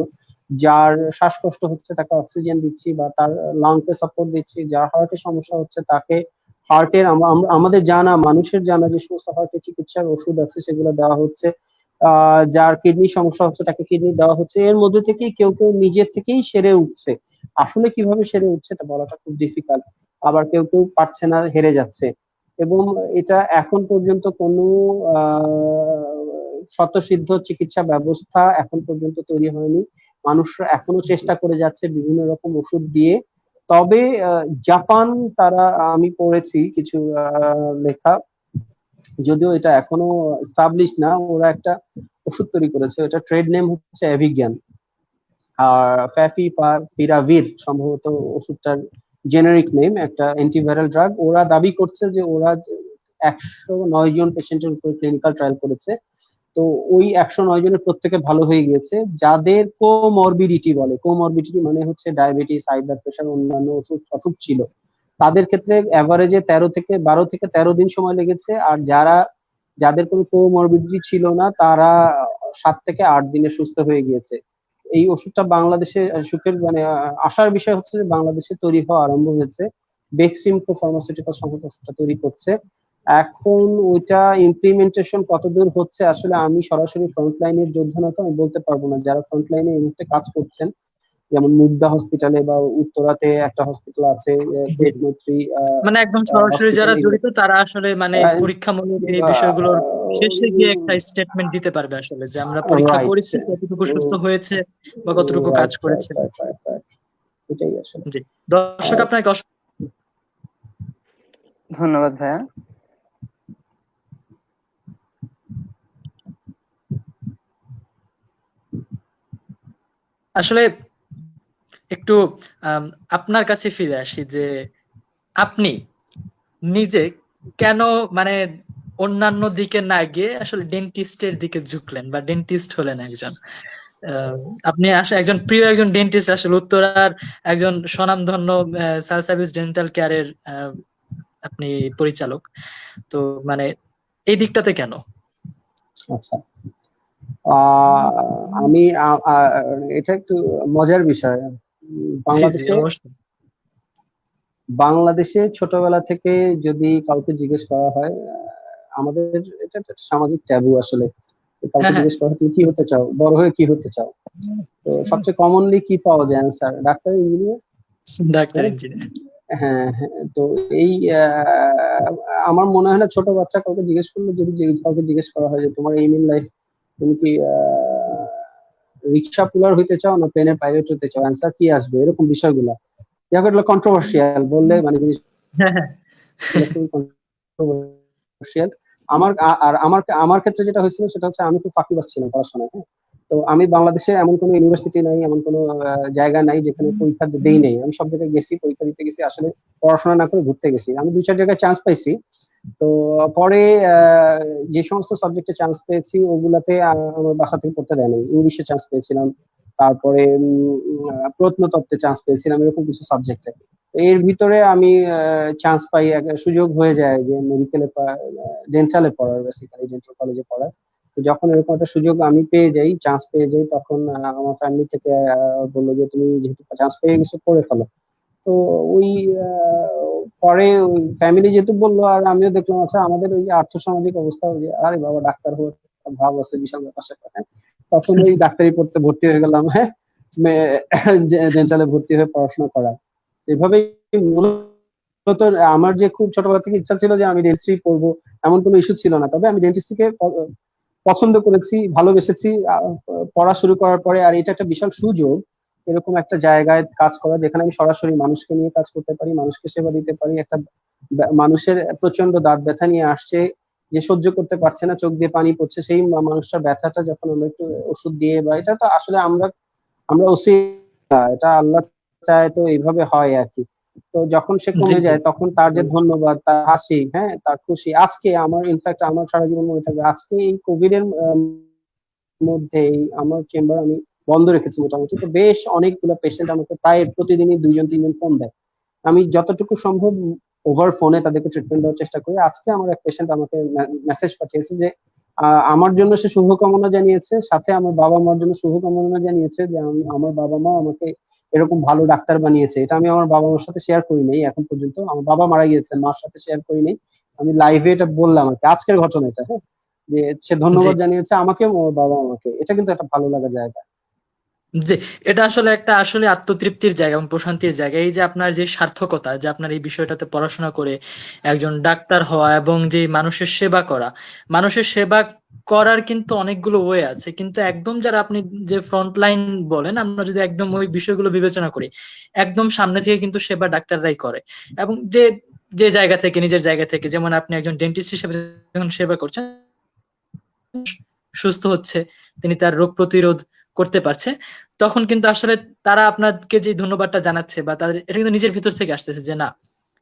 যার শ্বাসকষ্ট হচ্ছে তাকে অক্সিজেন দিচ্ছি বা তার লাংকে সাপোর্ট দিচ্ছি। যার হার্টের সমস্যা হচ্ছে তাকে হার্টের আমাদের জানা, মানুষের জানা যে সমস্ত হার্টের চিকিৎসার ওষুধ আছে সেগুলো দেওয়া হচ্ছে। যার কিডনি সমস্যা হচ্ছে তাকে কিডনি দেওয়া হচ্ছে। এর মধ্যে থেকেই কেউ কেউ নিজের থেকেই সেরে উঠছে। আসলে কিভাবে সেরে উঠছে এটা বলাটা খুব ডিফিকাল্ট। আবার কেউ কেউ পারছে না, হেরে যাচ্ছে। এবং এটা এখন পর্যন্ত কোনো স্বতঃসিদ্ধ চিকিৎসা ব্যবস্থা এখন পর্যন্ত তৈরি হয়নি। মানুষরা এখনো চেষ্টা করে যাচ্ছে বিভিন্ন রকম ওষুধ দিয়ে। তবে জাপান, তারা, আমি পড়েছি কিছু লেখা, যদিও এটা এখনো এস্টাবলিশ না, ওরা একটা ওষুধ তৈরি করেছে, এটা ট্রেড নেম হচ্ছে এভিজ্ঞান। আর ফ্যাভিপিরাভির সম্ভবত ওষুধটার জেনারিক নেম, একটা অ্যান্টিভাইরাল ড্রাগ। ওরা দাবি করছে যে ওরা 109 জন পেশেন্টের উপর ক্লিনিক্যাল ট্রায়াল করেছে, তো ওই 109 জনের প্রত্যেকে ভালো হয়ে গিয়েছে। যাদের কোমরবিডিটি বলে, কোমরবিডিটি মানে হচ্ছে ডায়াবেটিস, হাই ব্লাড প্রেশার, অন্যান্য অসুখ ছিল, তাদের ক্ষেত্রে অ্যাভারেজে 12 থেকে 13 দিন সময় লেগেছে। আর যাদের কোনো কোমরবিডিটি ছিল না তারা 7 থেকে 8 দিনে সুস্থ হয়ে গিয়েছে। এই ওষুধটা বাংলাদেশে সুখের মানে আশার বিষয় হচ্ছে যে বাংলাদেশে তৈরি হওয়া আরম্ভ হয়েছে। বেক্সিমকো ফার্মাসিউটিক্যাল সম্ভবত ওষুধটা তৈরি করছে। এখন ওইটা ইমপ্লিমেন্টেশন কতদূর হচ্ছে আসলে আমি সরাসরি ফ্রন্টলাইনের যোদ্ধা না, তো আমি বলতে পারবো না। যারা ফ্রন্টলাইনে এই মুহূর্তে কাজ করছেন, যেমন মুগদা হসপিটালে বা উত্তরাতে একটা হসপিটাল আছে, পেটমৈত্রী মানে একদম সরাসরি যারা হসপিটাল, জড়িত তারা আসলে মানে পরীক্ষামূলক এই বিষয়গুলোর শেষে গিয়ে একটা স্টেটমেন্ট দিতে পারবে আসলে যে আমরা পরীক্ষা করেছি, কতটুকু সুস্থ হয়েছে বা কতটুকু কাজ করেছে। এটাই আসলে। জি, দর্শক আপনাকে ধন্যবাদ ভাইয়া। আসলে একটু আপনার কাছে ফিরে আসি যে আপনি নিজে কেন মানে অন্যান্য দিকে না গিয়ে আসলে ডেন্টিস্টের দিকে ঝুঁকলেন বা ডেন্টিস্ট হলেন একজন। আপনি একজন প্রিয় একজন ডেন্টিস্ট, আসলে উত্তরার একজন স্বনামধন্য সাল সার্ভিস ডেন্টাল কেয়ারের আপনি পরিচালক। তো মানে এই দিকটাতে কেন? আচ্ছা, আমি এটা একটু মজার বিষয়। বাংলাদেশে ছোটবেলা থেকে যদি কাউকে জিজ্ঞেস করা হয়, আমাদের এটা একটা সামাজিক ট্যাবু আসলে, কাউকে জিজ্ঞেস করা হয় তুমি কি হতে চাও, বড় হয়ে কি হতে চাও, তো সবচেয়ে কমনলি কি পাওয়া যায় answer? Doctor, engineer. Doctor, engineer. হ্যাঁ হ্যাঁ, তো এই আমার মনে হয় না ছোট বাচ্চা কাউকে জিজ্ঞেস করলে, যদি কাউকে জিজ্ঞেস করা হয় যে তোমার এইম ইন লাইফ, তুমি কি রিক্সা পুলার হইতে চাও না প্লেনের পাইলট হতে চাও, অ্যান্সার কি আসবে? এরকম বিষয়গুলো কন্ট্রোভার্সিয়াল বললে মানে জিনিস কন্ট্রোভার্সিয়াল। আমার ক্ষেত্রে যেটা হয়েছিল সেটা হচ্ছে আমি খুব ফাঁকিবাজ ছিলাম পড়াশোনায়। হ্যাঁ, তো আমি বাংলাদেশে এমন কোনো ইউনিভার্সিটি নাই, এমন কোনো জায়গা নাই যেখানে পরীক্ষা দেই নাই। আমি সব জায়গায় গেছি, পরীক্ষা দিতে গেছি, আসলে পড়াশোনা না করে ঘুরতে গেছি। আমি 2-4 জায়গায় চান্স পাইছি। তো পরে যে সমস্ত সাবজেক্টে চান্স পেয়েছি ওগুলাতে আমার বাসা থেকে পড়তে দেয় নাই। ইংলিশে চান্স পেয়েছিলাম, তারপরে প্রত্নতত্ত্বে চান্স পেয়েছিলাম, এরকম কিছু সাবজেক্টে। এর ভিতরে আমি চান্স পাই, সুযোগ হয়ে যায় যে মেডিকেলে ডেন্টালে পড়ার, বেসিক্যালি ডেন্টাল কলেজে পড়ার। তো যখন এরকম একটা সুযোগ আমি পেয়ে যাই, চান্স পেয়ে যাই, তখন আমার ফ্যামিলি থেকে বললো যে তুমি যেহেতু চান্স পেয়ে গেছো করে ফেলো। তো ওই পরে ওই ফ্যামিলি যেহেতু বললো, আর আমিও দেখলাম আচ্ছা আমাদের ওই আর্থসামাজিক অবস্থা, ওই যে আরে বাবা ডাক্তার হওয়ার ভাব আছে, বিশাল ব্যাপার স্যাপার। হ্যাঁ, তখন ওই ডাক্তারি পড়তে ভর্তি হয়ে গেলাম। হ্যাঁ, ডেন্টালে ভর্তি হয়ে পড়াশোনা করা এভাবেই। মূলত আমার যে খুব ছোটবেলা থেকে ইচ্ছা ছিল যে আমি ডেন্টিস্ট্রি পড়বো, এমন কোনো ইস্যু ছিল না। তবে আমি ডেন্টিস্ট্রিকে পছন্দ করেছি, ভালোবেসেছি পড়া শুরু করার পরে। আর এটা একটা বিশাল সুযোগ, এরকম একটা জায়গায় কাজ করা যেখানে আমি সরাসরি মানুষকে নিয়ে কাজ করতে পারি, মানুষকে সেবা দিতে পারি। একটা মানুষের প্রচন্ড দাঁত ব্যথা নিয়ে আসছে, যে সহ্য করতে পারছে না, চোখ দিয়ে পানি পড়ছে, সেই মানুষটার ব্যথাটা যখন আমরা একটু ওষুধ দিয়ে, বা এটা তো আসলে আমরা এটা আল্লাহ চায় তো এইভাবে হয় আর কি। তো যখন সে কমে যায় তখন তার যে ধন্যবাদ, তার হাসি, হ্যাঁ, তার খুশি। আজকে আমার ইনফ্যাক্ট আমার সারা জীবন মনে থাকবে, আজকে এই কোভিড এর মধ্যে আমার চেম্বার আমি বন্ধ রেখেছি মোটামুটি। তো বেশ অনেকগুলো পেশেন্ট আমাকে প্রায় প্রতিদিনই 2-3 জন ফোন দেয়। আমি যতটুকু সম্ভব ওভার ফোনে তাদেরকে ট্রিটমেন্ট দেওয়ার চেষ্টা করি। আজকে আমার এক পেশেন্ট আমাকে মেসেজ পাঠিয়েছে যে আমার জন্য সে শুভকামনা জানিয়েছে, সাথে আমার বাবা মার জন্য শুভকামনা জানিয়েছে যে আমার বাবা মা আমাকে এরকম ভালো ডাক্তার বানিয়েছে। এটা আমি আমার বাবা মার সাথে শেয়ার করি নাই এখন পর্যন্ত। আমার বাবা মারা গিয়েছেন, মার সাথে শেয়ার করি নাই। আমি লাইভে এটা বললাম আর কি, আজকের ঘটনা এটা। হ্যাঁ, যে সে ধন্যবাদ জানিয়েছে আমাকে, ওর বাবা আমাকে। এটা কিন্তু একটা ভালো লাগা জায়গা। জি, এটা আসলে একটা আসলে আত্মতৃপ্তির জায়গা এবং প্রশান্তির জায়গা। এই যে আপনার যে সার্থকতা, যে আপনার এই বিষয়টাতে পড়াশোনা করে একজন ডাক্তার হওয়া এবং যে মানুষের সেবা করা, মানুষের সেবা করার কিন্তু অনেকগুলো ওয়ে আছে, কিন্তু একদম যারা আপনি যে ফ্রন্ট লাইন বলেন, আমরা যদি একদম ওই বিষয়গুলো বিবেচনা করি, একদম সামনে থেকে কিন্তু সেবা ডাক্তাররাই করে। এবং যে যে জায়গা থেকে, নিজের জায়গা থেকে, যেমন আপনি একজন ডেন্টিস্ট হিসেবে যখন সেবা করছেন, সুস্থ হচ্ছে, তিনি তার রোগ প্রতিরোধ করতে পারছে, তখন কিন্তু আসলে তারা আপনাকে যে ধন্যবাদটা জানাচ্ছে বা তাদের, এটা কিন্তু নিজের ভিতর থেকে আসতেছে যে না,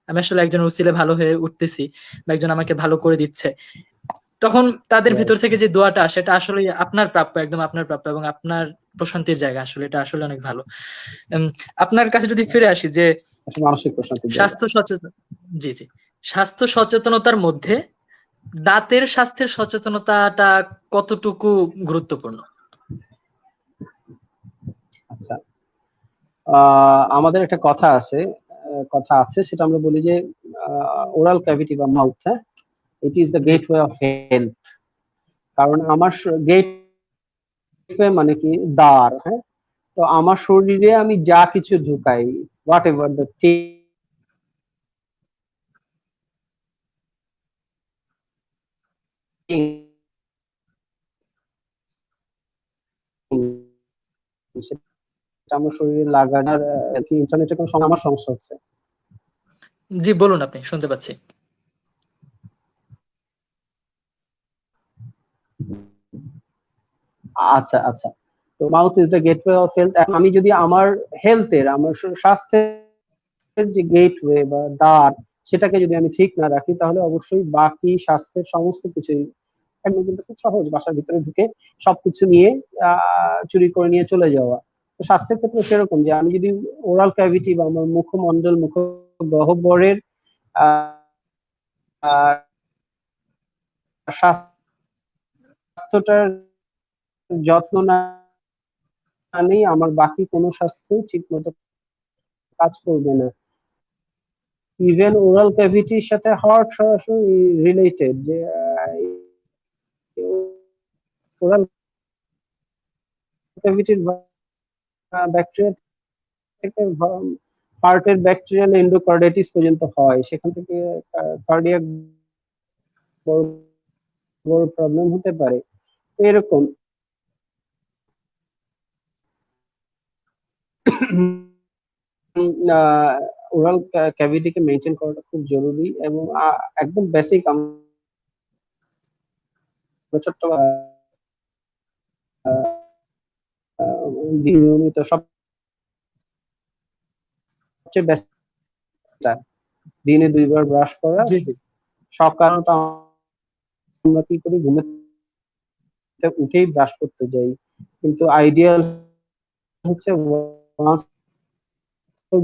আমি আসলে একজন উসিলে ভালো হয়ে উঠতেছি বা একজন আমাকে ভালো করে দিচ্ছে। তখন তাদের Right. ভিতর থেকে যে দোয়াটা আসে এটা আসলে আপনার প্রাপ্য, একদম আপনার প্রাপ্য, এবং আপনার প্রশান্তির জায়গা। আসলে এটা আসলে অনেক ভালো। আপনার কাছে যদি ফিরে আসি যে একটা মানসিক প্রশান্তির জায়গা। স্বাস্থ্য সচেতন, জি জি, স্বাস্থ্য সচেতনতার মধ্যে দাঁতের স্বাস্থ্যের সচেতনতাটা কতটুকু গুরুত্বপূর্ণ? আচ্ছা, আমাদের একটা কথা আছে সেটা আমরা বলি যে ওরাল ক্যাভিটি বা মাউথ, হ্যাঁ, it is the G gateway of health. কারণ আমার গেটওয়ে মানে কি দ্বার, হ্যাঁ। তো আমার শরীরে আমি যা কিছু ঢুকাই, হোয়াট এভার দ্য থিং, সেটা আমার শরীরে লাগানোর কি ইন্টারনেটে কোনো আমার সমস্যা হচ্ছে? জি, বলুন, আপনি শুনতে পাচ্ছি। আচ্ছা আচ্ছা, তো mouth is the gateway of health. আমি যদি আমার হেলথের, আমার স্বাস্থ্যের যে গেটওয়ে বা দ্বার, সেটাকে যদি আমি ঠিক না রাখি, তাহলে অবশ্যই বাকি স্বাস্থ্যের সমস্ত কিছুই একদম কিন্তু খুব সহজ, বাসার ভিতরে ঢুকে সবকিছু নিয়ে চুরি করে নিয়ে চলে যাওয়া। তো স্বাস্থ্যের ক্ষেত্রে সেরকম, যে আমি যদি ওরাল ক্যাভিটি বা আমার মুখমণ্ডল, মুখ গহ্বরের আহ, স্বাস্থ্যটার যত্ন না নেই, আমার বাকি কোনো স্বাস্থ্যই ঠিক মতো কাজ করবে না। ইভেন ওরাল ক্যাভিটির সাথে হার্ট সরাসরি রিলেটেড, যে ওরাল ক্যাভিটির ব্যাকটেরিয়া থেকে হার্টের ব্যাকটেরিয়াল এন্ডোকার্ডাইটিস পর্যন্ত হয়, সেখান থেকে কার্ডিয়াক বড় বড় প্রবলেম হতে পারে। এরকম ওরাল ক্যাভিটিকে মেনটেন করাটা খুব জরুরি, এবং একদম বেসিক আমরা ছোট্ট নিয়মিত সবচেয়ে বেস্ট দিনে 2 বার ব্রাশ করা। জি জি, সাধারণত আমরা কি করি, ঘুমে উঠেই ব্রাশ করতে যাই, কিন্তু আইডিয়াল হচ্ছে ওয়ান্স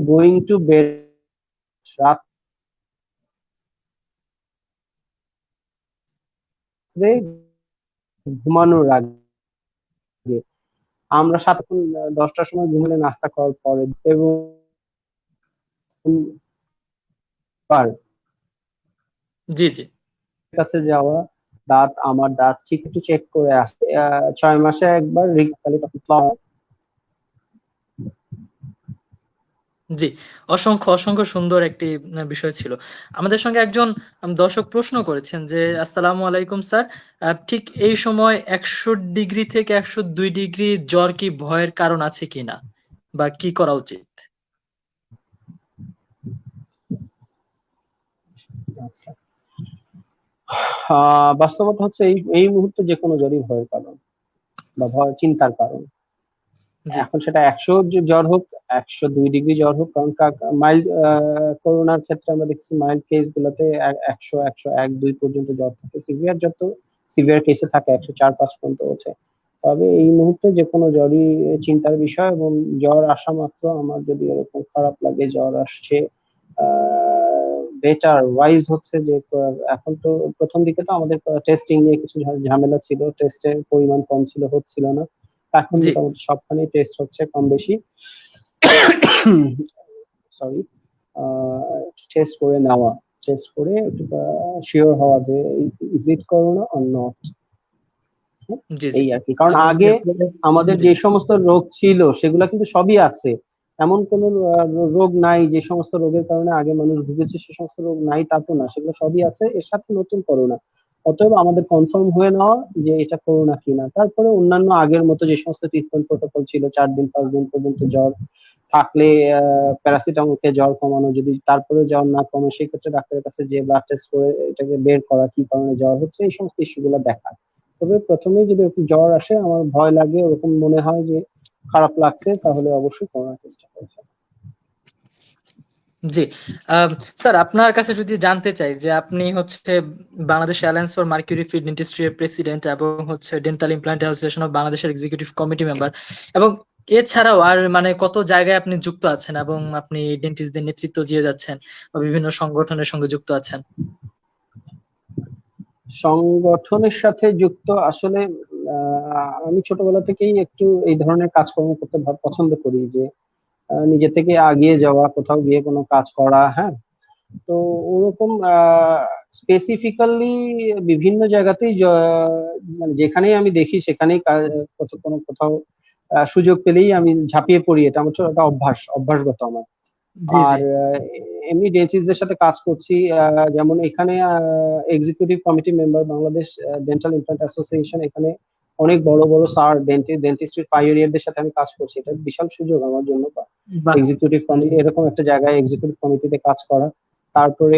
গোয়িং টু বেড, রাত্রে ঘুমানোর আগে আমরা 10টার সময় ঘুমালে নাস্তা করার পরে, এবং জি জি, কাছে যাওয়া, আমার দাঁত ঠিক একটু চেক করে আসে 6 মাসে একবার, তখন জি। অসংখ্য অসংখ্য সুন্দর একটি বিষয় ছিল। আমাদের সঙ্গে একজন দর্শক প্রশ্ন করেছেন যে, আসসালামু আলাইকুম স্যার, ঠিক এই সময় 100 ডিগ্রি থেকে 102 ডিগ্রি জ্বর কি ভয়ের কারণ আছে কিনা, বা কি করা উচিত? আচ্ছা, বাস্তবতা হচ্ছে এই এই মুহূর্তে যে কোনো জ্বরই ভয়ের কারণ বা চিন্তার কারণ। জি এখন সেটা 100 জ্বর হোক, 102 ডিগ্রি জ্বর হোক, কারণ মাইল্ড করোনার ক্ষেত্রে আমরা দেখছি মাইল্ড কেস গুলোতে 100, 101, 2 পর্যন্ত জ্বর থাকে। সিভিয়ার কেসে থাকে 104, 5 পর্যন্ত ওঠে। তবে এই মুহূর্তে যে কোনো জ্বরই চিন্তার বিষয়, এবং জ্বর আসা মাত্র আমার যদি এরকম খারাপ লাগে, জ্বর আসছে, বেটার ওয়াইজ হচ্ছে যে এখন তো প্রথম দিকে তো আমাদের টেস্টিং নিয়ে কিছু ঝামেলা ছিল, টেস্টের পরিমাণ কম ছিল, হচ্ছিল না। এখন জি, মোটামুটি সবখানেই টেস্ট হচ্ছে কম বেশি। সরি, টেস্ট করে নেওয়া, টেস্ট করে একটু শিওর হওয়া যে is it corona or not, জি জি। এই আর কি। কারণ এবং আগে আমাদের জি যে সমস্ত রোগ ছিল সেগুলো কিন্তু সবই আছে, এমন কোন রোগ নাই যে সমস্ত রোগের কারণে আগে মানুষ ভুগেছে সে সমস্ত রোগ নাই, তা তো না, সেগুলো সবই আছে, এর সাথে নতুন করোনা। অতএব আমাদের কনফার্ম হয়ে নেওয়া যে এটা করোনা কিনা, তারপরে অন্যান্য আগের মতো যে সমস্ত ট্রিটমেন্ট প্রোটোকল ছিল, 4 দিন 5 দিন পর্যন্ত জ্বর থাকলে প্যারাসিটামল খেয়ে জ্বর কমানো, যদি তারপরে জ্বর না কমে সেক্ষেত্রে ডাক্তারের কাছে যে ব্লাড টেস্ট করে এটাকে বের করা কি কারণে জ্বর হচ্ছে, এই সমস্ত ইস্যুগুলো দেখা। তবে প্রথমেই যদি একটু জ্বর আসে, আমার ভয় লাগে, ওরকম মনে হয় যে খারাপ লাগছে, তাহলে অবশ্যই করোনা টেস্টটা করে ফেলা। জি, স্যার আপনার কাছে যদি জানতে চাই যে আপনি হচ্ছে Bangladesh alliance for mercury free dentistry এর প্রেসিডেন্ট এবং হচ্ছে ডেন্টাল ইমপ্লান্ট অ্যাসোসিয়েশন অফ বাংলাদেশের এক্সিকিউটিভ কমিটি মেম্বার, এবং এছাড়াও আর মানে কত জায়গায় আপনি যুক্ত আছেন এবং আপনি ডেন্টিস্টদের নেতৃত্ব দিয়ে যাচ্ছেন বা বিভিন্ন সংগঠনের সঙ্গে যুক্ত আছেন? সংগঠনের সাথে যুক্ত আসলে আমি ছোটবেলা থেকেই একটু এই ধরনের কাজকর্ম করতে পছন্দ করি, যে নিজে থেকে আগিয়ে যাওয়া, কোথাও গিয়ে কোনো কাজ করা। হ্যাঁ, তো ওরকম স্পেসিফিক্যালি বিভিন্ন জায়গাতেই মানে যেখানেই আমি দেখি সেখানেই কোনো কোথাও সুযোগ পেলেই আমি ঝাঁপিয়ে পড়ি। এটা আমার একটা অভ্যাসগত আমার। জি জি। আর এমনি ডেন্টিস্টদের সাথে কাজ করছি, যেমন এখানে executive committee member Bangladesh dental implant association, এখানে অনেক বড় বড় স্যার ডেন্টিস্ট্রির পাইওনিয়ারদের সাথে আমি কাজ করছি। এটা বিশাল সুযোগ আমার জন্য, বাহ, এক্সিকিউটিভ কমিটি এরকম একটা জায়গায় এক্সিকিউটিভ কমিটিতে কাজ করা। তারপরে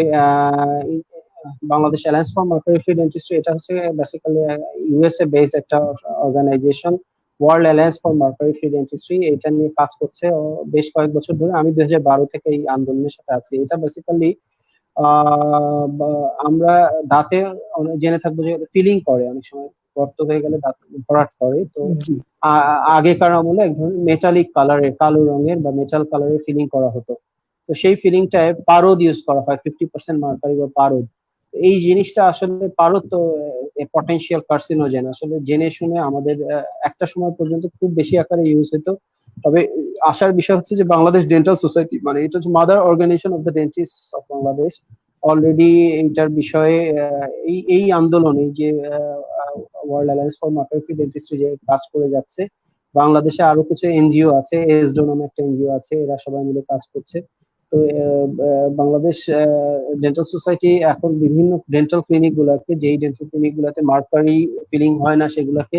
Bangladesh alliance for mercury dentistry, এটা হচ্ছে বেসিক্যালি ইউএসএ বেসড একটা organisation. World alliance for mercury free dentistry এটা নিয়ে কাজ করছে বেশ কয়েক বছর ধরে। আমি 2012 থেকে এই আন্দোলনের সাথে আছি। এটা বেসিক্যালি আমরা দাঁতে জেনে থাকবো যে ফিলিং করে, অনেক সময় গর্ত হয়ে গেলে দাঁত ভরাট করে। তো জি আগেকার আমলে এক ধরনের মেটালিক কালারের, কালো রঙের বা মেটাল কালারের ফিলিং করা হতো। তো সেই ফিলিংটায় পারদ ইউজ করা হয়, 50% মার্কারি বা পারদ। এই জিনিসটা আসলে পারদ তো পটেনশিয়াল কার্সিনোজেন, আসলে জেনে শুনে আমাদের একটা সময় পর্যন্ত খুব বেশি আকারে ইউজ হতো। তবে আসার বিষয় হচ্ছে যে বাংলাদেশ ডেন্টাল সোসাইটি, মানে এটা হচ্ছে mother organisation of the dentist of Bangladesh, already এইটার বিষয়ে এই এই আন্দোলন, এই যে world alliance for mercury dentistry যে কাজ করে যাচ্ছে, বাংলাদেশে আরো কিছু এনজিও আছে, এসডো নামে একটা এনজিও আছে, এরা সবাই মিলে কাজ করছে। তো বাংলাদেশ ডেন্টাল সোসাইটি এখন বিভিন্ন ডেন্টাল ক্লিনিক গুলাকে, যেই ডেন্টাল ক্লিনিক গুলাতে মার্কারি ফিলিং হয় না সেগুলাকে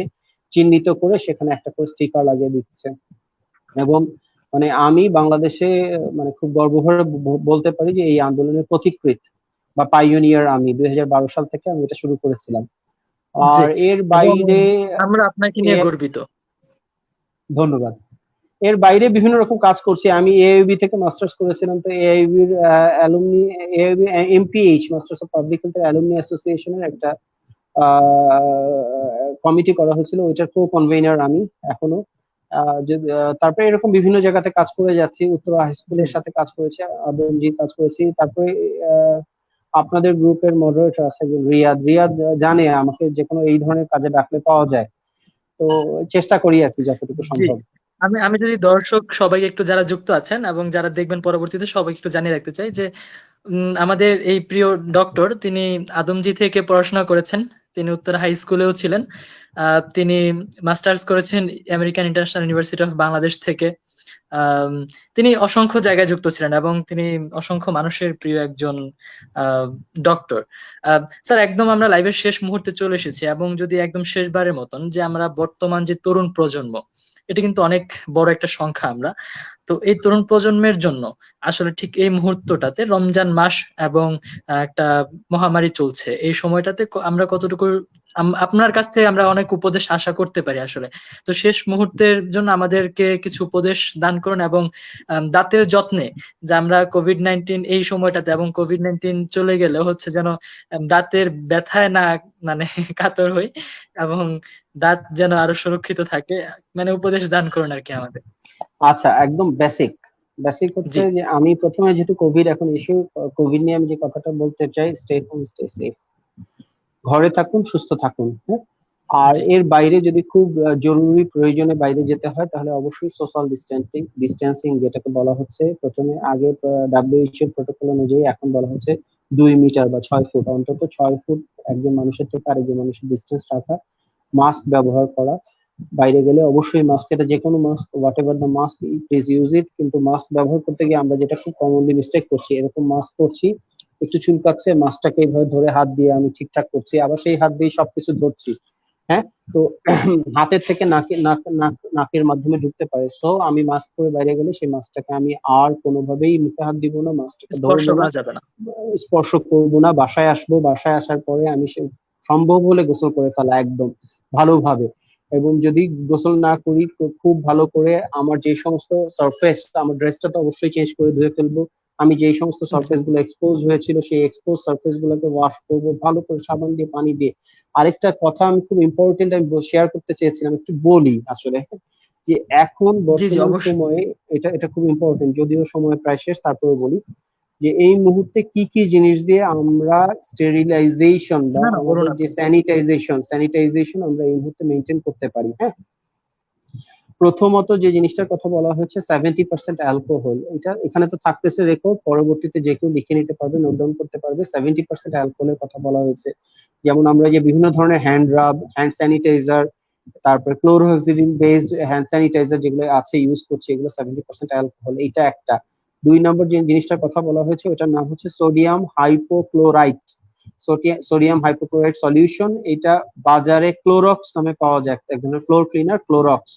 চিহ্নিত করে সেখানে একটা করে স্টিকার লাগিয়ে দিচ্ছে। এবং মানে আমি বাংলাদেশে মানে খুব গর্ব ভরে বলতে পারি যে এই আন্দোলনের পথিকৃৎ বা পাইওনিয়ার আমি। 2012 সাল থেকে আমি এটা শুরু করেছিলাম। জি, আর এর এবং বাইরে আমরা আপনাকে নিয়ে গর্বিত। ধন্যবাদ। এর বাইরে বিভিন্ন রকম কাজ করছি। আমি এআইবি থেকে মাস্টার্স করেছিলাম, তো এআইবির alumni, AIB MPH, masters of public health alumni অ্যাসোসিয়েশনের একটা কমিটি করা হয়েছিল, ওইটার কো কনভেনার আমি এখনো। তারপরে এরকম বিভিন্ন জায়গাতে কাজ করে যাচ্ছি। উত্তরা হাই জি স্কুলের সাথে কাজ করেছি, আদমজি কাজ করেছি। তারপরে আপনাদের গ্রুপের মডারেটর আছে রিয়াদ, জানে আমাকে যে কোনো এই ধরনের কাজে ডাকলে পাওয়া যায়। তো চেষ্টা করি আর কি যতটুকু জি। সম্ভব। আমি আমি যদি দর্শক সবাই একটু যারা যুক্ত আছেন এবং যারা দেখবেন পরবর্তীতে সবাই একটু জানিয়ে রাখতে চাই যে আমাদের এই প্রিয় ডক্টর তিনি আদমজি থেকে পড়াশোনা করেছেন, তিনি উত্তরা হাই স্কুলেও ছিলেন। তিনি মাস্টার্স করেছেন American international university of Bangladesh থেকে। আম, তিনি অসংখ্য জায়গায় যুক্ত ছিলেন এবং তিনি অসংখ্য মানুষের প্রিয় একজন ডক্টর। স্যার একদম আমরা লাইভের শেষ মুহূর্তে চলে এসেছি এবং যদি একদম শেষবারের মতন যে আমরা বর্তমান যে তরুণ প্রজন্ম, এটা কিন্তু অনেক বড় একটা সংখ্যা আমরা। তো এই তরুণ প্রজন্মের জন্য আসলে ঠিক এই মুহূর্তটাতে রমজান মাস এবং একটা মহামারী চলছে, এই সময়টাতে আমরা কতটুকু আপনার কাছ থেকে আমরা অনেক উপদেশ আশা করতে পারি আসলে। তো শেষ মুহূর্তের জন্য আমাদেরকে কিছু উপদেশ দান করুন এবং দাঁতের যত্নে, যে আমরা কোভিড-19 এই সময়টাতে এবং কোভিড-19 চলে গেলে হচ্ছে যেন দাঁতের ব্যথায় না মানে কাতর হই এবং দাঁত যেন আরো সুরক্ষিত থাকে, মানে উপদেশ দান করুন আর কি আমাদের। আচ্ছা, একদম বেসিক হচ্ছে জি যে আমি প্রথমে, যেহেতু কোভিড এখন ইস্যু, কোভিড নিয়ে আমি যে কথাটা বলতে চাই, স্টে হোম স্টে সেফ, ঘরে থাকুন, সুস্থ থাকুন। হ্যাঁ, আর জি এর বাইরে যদি খুব জরুরি প্রয়োজনে বাইরে যেতে হয় তাহলে অবশ্যই সোশ্যাল ডিস্টেন্সিং যেটাকে বলা হচ্ছে, প্রথমে আগে ডাব্লিউএইচও প্রোটোকল অনুযায়ী এখন বলা হচ্ছে 2 মিটার বা 6 ফুট, অন্তত 6 ফুট একজন মানুষের থেকে আরেকজন মানুষের ডিস্টেন্স রাখা, মাস্ক ব্যবহার করা, বাইরে গেলে অবশ্যই মাস্ক, এটা যে কোনো mask, what ever the mask, please use it. কিন্তু মাস্ক ব্যবহার করতে গিয়ে আমরা যেটা খুব কমনলি মিস্টেক করছি, এরকম মাস্ক করছি, একটু চুলকাচ্ছে, মাস্কটাকে এইভাবে ধরে হাত দিয়ে আমি ঠিকঠাক করছি, আবার সেই হাত দিয়ে সবকিছু ধরছি। হ্যাঁ, তো হাতের থেকে নাকের মাধ্যমে ঢুকতে পারে। সো আমি মাস্ক পরে বাইরে গেলে সেই মাস্কটাকে আমি আর কোনোভাবেই মুখে হাত দিব না, মাস্কটাকে স্পর্শ ধরবো না, করা যাবে না। স্পর্শ করবো না। বাসায় আসবো, বাসায় আসার পরে আমি সম্ভব হলে গোসল করে ফেলা একদম ভালোভাবে। এবং যদি গোসল না করি তো খুব ভালো করে আমার যে সমস্ত সারফেস, আমার ড্রেসটা তো অবশ্যই চেঞ্জ করে ধুয়ে ফেলবো। আমি যেই সমস্ত সারফেস গুলো এক্সপোজ হয়েছিল সেই এক্সপোজ সারফেস গুলোকে ওয়াশ করবো ভালো করে সাবান দিয়ে, পানি দিয়ে। আরেকটা কথা আমি খুব ইম্পর্টেন্ট আমি শেয়ার করতে চেয়েছিলাম, একটু বলি আসলে, যে এখন জি জি বর্তমান অবশ্যই। সময়ে এটা এটা খুব ইম্পর্টেন্ট, যদিও সময় প্রায় শেষ তারপরে বলি যে এই মুহূর্তে কি কি জিনিস দিয়ে আমরা স্টেরিলাইজেশন বা না না বলুন আমাদের যে আপনি। স্যানিটাইজেশন আমরা এই মুহূর্তে মেনটেন করতে পারি। হ্যাঁ, প্রথমত যে জিনিসটার কথা বলা হচ্ছে 70% অ্যালকোহল, এটা এখানে তো থাকতেছে রেকর্ড, পরবর্তীতে যে কেউ লিখে নিতে পারবে, নোট ডাউন করতে পারবে। 70% অ্যালকোহলের কথা বলা হয়েছে। যেমন আমরা যে বিভিন্ন ধরনের হ্যান্ড রাব, হ্যান্ড স্যানিটাইজার, তারপরে ক্লোরোহেক্সিডিন বেসড হ্যান্ড স্যানিটাইজার যেগুলো আছে ইউজ করছি, এগুলো 70% অ্যালকোহল, এটা একটা। 2 নম্বর যে জিনিসটার কথা বলা হয়েছে ওটার নাম হচ্ছে sodium hypochlorite, sodium hypochlorite solution. এটা বাজারে ক্লোরক্স নামে পাওয়া যায়, এক ধরনের ফ্লোর ক্লিনার ক্লোরক্স,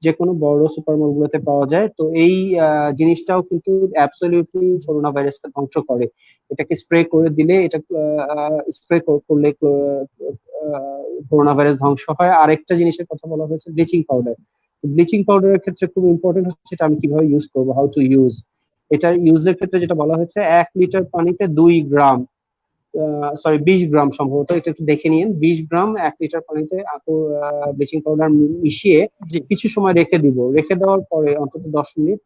যে কোনো বড় সুপারমল গুলোতে পাওয়া যায়। তো এই জিনিসটাও কিন্তু অ্যাবসলিউটলি করোনা ভাইরাসকে ধ্বংস করে। এটাকে স্প্রে করে দিলে, এটা স্প্রে করলে করোনা ভাইরাস ধ্বংস হয়। আরেকটা জিনিসের কথা বলা হয়েছে ব্লিচিং পাউডার। ব্লিচিং পাউডারের ক্ষেত্রে খুব ইম্পর্টেন্ট হচ্ছে এটা আমি কিভাবে ইউজ করবো, হাউ টু ইউজ। এটার ইউজের ক্ষেত্রে যেটা বলা হয়েছে 1 লিটার পানিতে 2 গ্রাম, সরি 20 গ্রাম সম্ভবত, এটা একটু দেখে নিন, 20 গ্রাম 1 লিটার পানিতে ব্লিচিং পাউডার মিশিয়ে জি কিছু সময় রেখে দিব। রেখে দেওয়ার পরে অন্তত 10 মিনিট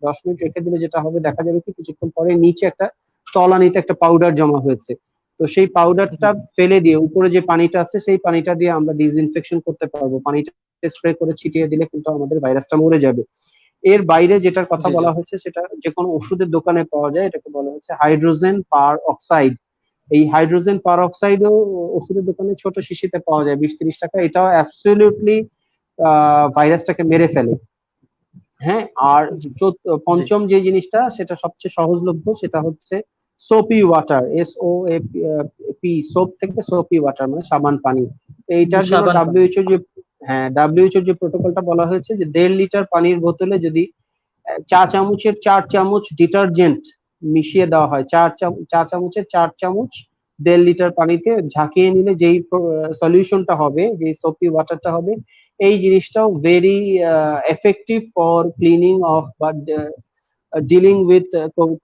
রেখে দিলে যেটা হবে দেখা যাবে কি কিছুক্ষণ পরে নিচে একটা তলানিতে একটা পাউডার জমা হয়েছে। তো সেই পাউডারটা ফেলে দিয়ে উপরে যে পানিটা আছে সেই পানিটা দিয়ে আমরা ডিসইনফেকশন করতে পারবো। পানিটা স্প্রে করে ছিটিয়ে দিলে কিন্তু আমাদের ভাইরাসটা মরে যাবে। এর বাইরে যেটার কথা জি জি বলা হয়েছে সেটা যে কোনো ওষুধের দোকানে পাওয়া যায়, এটাকে বলা হচ্ছে হাইড্রোজেন পার অক্সাইড। এই হাইড্রোজেন পার অক্সাইডও ওষুধের দোকানে ছোট শিশিতে পাওয়া যায় 20-30 টাকা। এটাও অ্যাবসলিউটলি ভাইরাসটাকে মেরে ফেলে। হ্যাঁ, আর জি জি পঞ্চম যে জিনিসটা সেটা সবচেয়ে সহজলভ্য, সেটা হচ্ছে সোপি ওয়াটার, SOAP, সোপ থেকে সোপি ওয়াটার মানে সাবান পানি। জি এইটার জন্য সাবান পানি। ডাব্লিউএইচও যে, হ্যাঁ ডাব্লিউএইচও যে প্রোটোকলটা বলা হয়েছে যে 1.5 লিটার পানির বোতলে যদি চা চামচের 4 চামচ ডিটারজেন্ট মিশিয়ে দেওয়া হয়, চা চামচের 4 চামচ 1.5 লিটার পানিতে ঝাঁকিয়ে নিলে যেই সলিউশনটা হবে, যে সোপি ওয়াটারটা হবে, এই জিনিসটাও very effective for cleaning of বা ডিলিং উইথ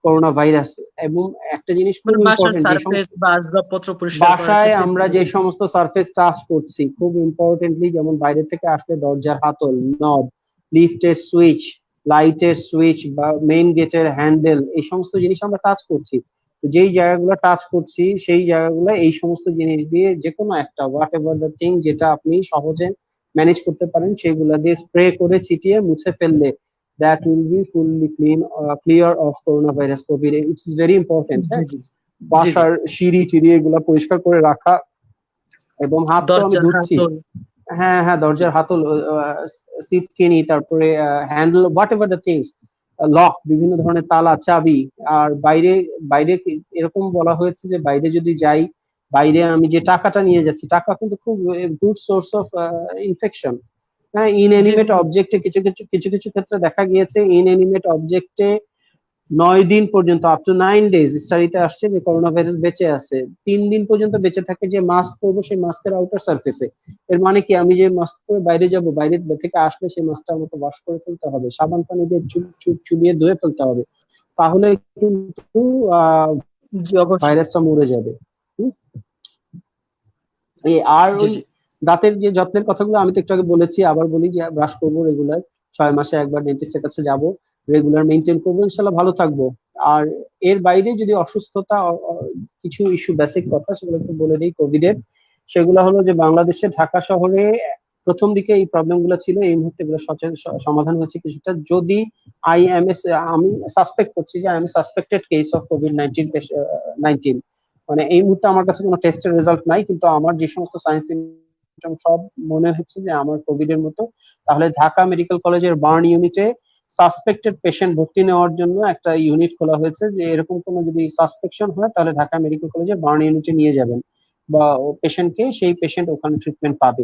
করোনা ভাইরাস। এবং একটা জিনিস খুব মানে বাসার ইম্পর্টেন্ট, যে সারফেস বা আসবাবপত্র পরিষ্কার করার বাসায় ক্ষেত্রে আমরা যে সমস্ত সারফেস টাচ করছি, খুব ইম্পর্টেন্টলি, যেমন বাইরে থেকে আসলে দরজার হাতল, নব, লিফটের সুইচ, লাইটের সুইচ বা মেইন গেটের হ্যান্ডেল, এই সমস্ত জিনিস আমরা টাচ করছি। তো যেই জায়গাগুলো টাচ করছি সেই জায়গাগুলো এই সমস্ত জিনিস দিয়ে যে কোনো একটা, হোয়াট এভার দ্য থিং, যেটা আপনি সহজে ম্যানেজ করতে পারেন, সেগুলো দিয়ে স্প্রে করে ছিটিয়ে মুছে ফেললে that will be fully clear of coronavirus COVID. It's very important. জি হ্যাঁ, জি জি জি বাসার সিঁড়ি টিড়ি এগুলা পরিষ্কার করে রাখা, এবং হাত তো আমি দরজার ধুচ্ছি। হাতল। হ্যাঁ হ্যাঁ, জি দরজার হাতল, সিটকেনি, তারপরে handle, what ever the things, lock, বিভিন্ন ধরনের তালা, চাবি। আর বাইরে বাইরে এরকম বলা হয়েছে যে বাইরে যদি যাই, বাইরে আমি যে টাকাটা নিয়ে যাচ্ছি, টাকা কিন্তু খুব গুড সোর্স অফ ইনফেকশন। হ্যাঁ, জি ইনএনিমেট জি অবজেক্টে কিছু ক্ষেত্রে দেখা গিয়েছে, ইনএনিমেট অবজেক্টে 9 দিন পর্যন্ত, আপ টু 9 days স্টাডিতে আসছে যে করোনা ভাইরাস বেঁচে আছে। 3 দিন পর্যন্ত বেঁচে থাকে যে মাস্ক পরবো সেই মাস্কের আউটার সারফেসে। এর মানে কি, আমি যে মাস্ক পরে বাইরে যাব, বাইরে থেকে আসলে সেই মাস্কটা আমাকে ওয়াশ করে ফেলতে হবে, সাবান পানি দিয়ে চুবিয়ে ধুয়ে ফেলতে হবে, তাহলে কিন্তু জি অবশ্যই। ভাইরাসটা মরে যাবে। হুম? আর জি ওই জি দাঁতের যে যত্নের কথাগুলো আমি তো একটু আগে বলেছি, আবার বলি যে ব্রাশ করবো রেগুলার, 6 মাসে একবার ডেন্টিস্টের কাছে যাব, রেগুলার মেনটেন করবো, ইনশাল্লাহ ভালো থাকবো। আর এর বাইরে যদি অসুস্থতা কিছু ইস্যু, বেসিক কথা সেগুলো একটু বলে দিই কোভিড এর। সেগুলো হলো যে বাংলাদেশে ঢাকা শহরে প্রথম দিকে এই প্রবলেম গুলো ছিল, এই মুহূর্তে এগুলো সমাধান হচ্ছে কিছুটা। যদি আমি সাসপেক্ট করছি যে I am suspected case of COVID-19, মানে এই মুহূর্তে আমার কাছে কোনো টেস্টের রেজাল্ট নাই, কিন্তু আমার যে সমস্ত সায়েন্স সিমটম সব মনে হচ্ছে যে আমার কোভিড এর মতো। তাহলে ঢাকা মেডিকেল কলেজের বার্ন ইউনিটে সাসপেক্টেড পেশেন্ট ভর্তি নেওয়ার জন্য একটা ইউনিট খোলা হয়েছে, যে এরকম কোনো যদি সাসপেকশন হয় তাহলে ঢাকা মেডিকেল কলেজের বার্ন ইউনিটে নিয়ে যাবেন, বা পেশেন্টকে, সেই পেশেন্ট ওখানে ট্রিটমেন্ট পাবে।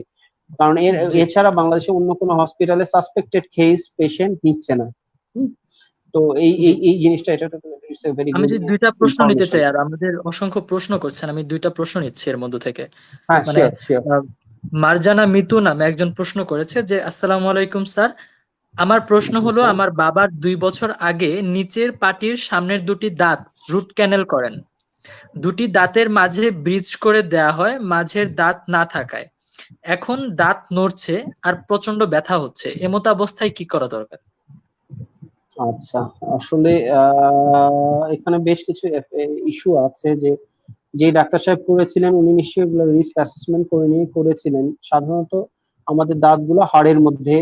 কারণ জি এছাড়া বাংলাদেশে অন্য কোনো হসপিটালে সাসপেক্টেড কেস পেশেন্ট নিচ্ছে না। তো এই জি এই এই জিনিসটা, এটা একটা ভেরি আমি গুড যে দুইটা প্রশ্ন নিতে ইনফরমেশন। চাই, আর আমাদের অসংখ্য প্রশ্ন করছেন, আমি দুইটা প্রশ্ন নিচ্ছি এর মধ্য থেকে। হ্যাঁ, মানে শিওর শিওর। মারজানা মিতু নামে একজন প্রশ্ন করেছে যে আসসালামু আলাইকুম স্যার, আমার প্রশ্ন হলো আমার বাবার 2 বছর আগে নিচের পাটির সামনের দুটি দাঁত রুট ক্যানেল করেন, দুটি দাঁতের মাঝে ব্রিজ করে দেয়া হয় মাঝের দাঁত না থাকায়। এখন দাঁত নড়ছে আর প্রচন্ড ব্যথা হচ্ছে, এমত অবস্থায় কি করা দরকার? আচ্ছা, আসলে এখানে বেশ কিছু ইস্যু আছে। যে ডাক্তার সাহেব করেছিলেন উনি নিশ্চয়ই এগুলো রিস্ক অ্যাসেসমেন্ট করে নিয়ে করেছিলেন। সাধারণত আমাদের দাঁতগুলো হাড়ের মধ্যে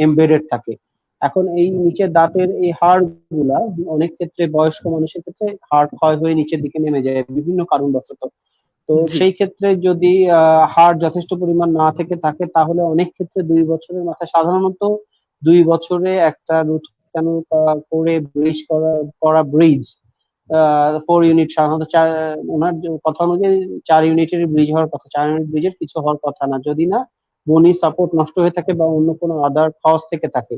এমবেডেড থাকে। এখন এই নিচের দাঁতের এই হাড় গুলা অনেক ক্ষেত্রে বয়স্ক মানুষের ক্ষেত্রে হাড় ক্ষয় হয়ে নিচের দিকে নেমে যায় বিভিন্ন কারণবশত। তো জি। সেই ক্ষেত্রে যদি হাড় যথেষ্ট পরিমাণ না থেকে থাকে তাহলে অনেক ক্ষেত্রে 2 বছরের মাথায় সাধারণত 2 বছরে একটা রুট ক্যানেল করে ব্রিজ করা ব্রিজ 4 ইউনিট সাধারণত ওনার কথা অনুযায়ী 4 ইউনিটের ব্রিজ হওয়ার কথা, 4 ইউনিট ব্রিজের কিছু হওয়ার কথা না, যদি না বনি সাপোর্ট নষ্ট হয়ে থাকে বা অন্য কোনো আদার কজ থেকে থাকে।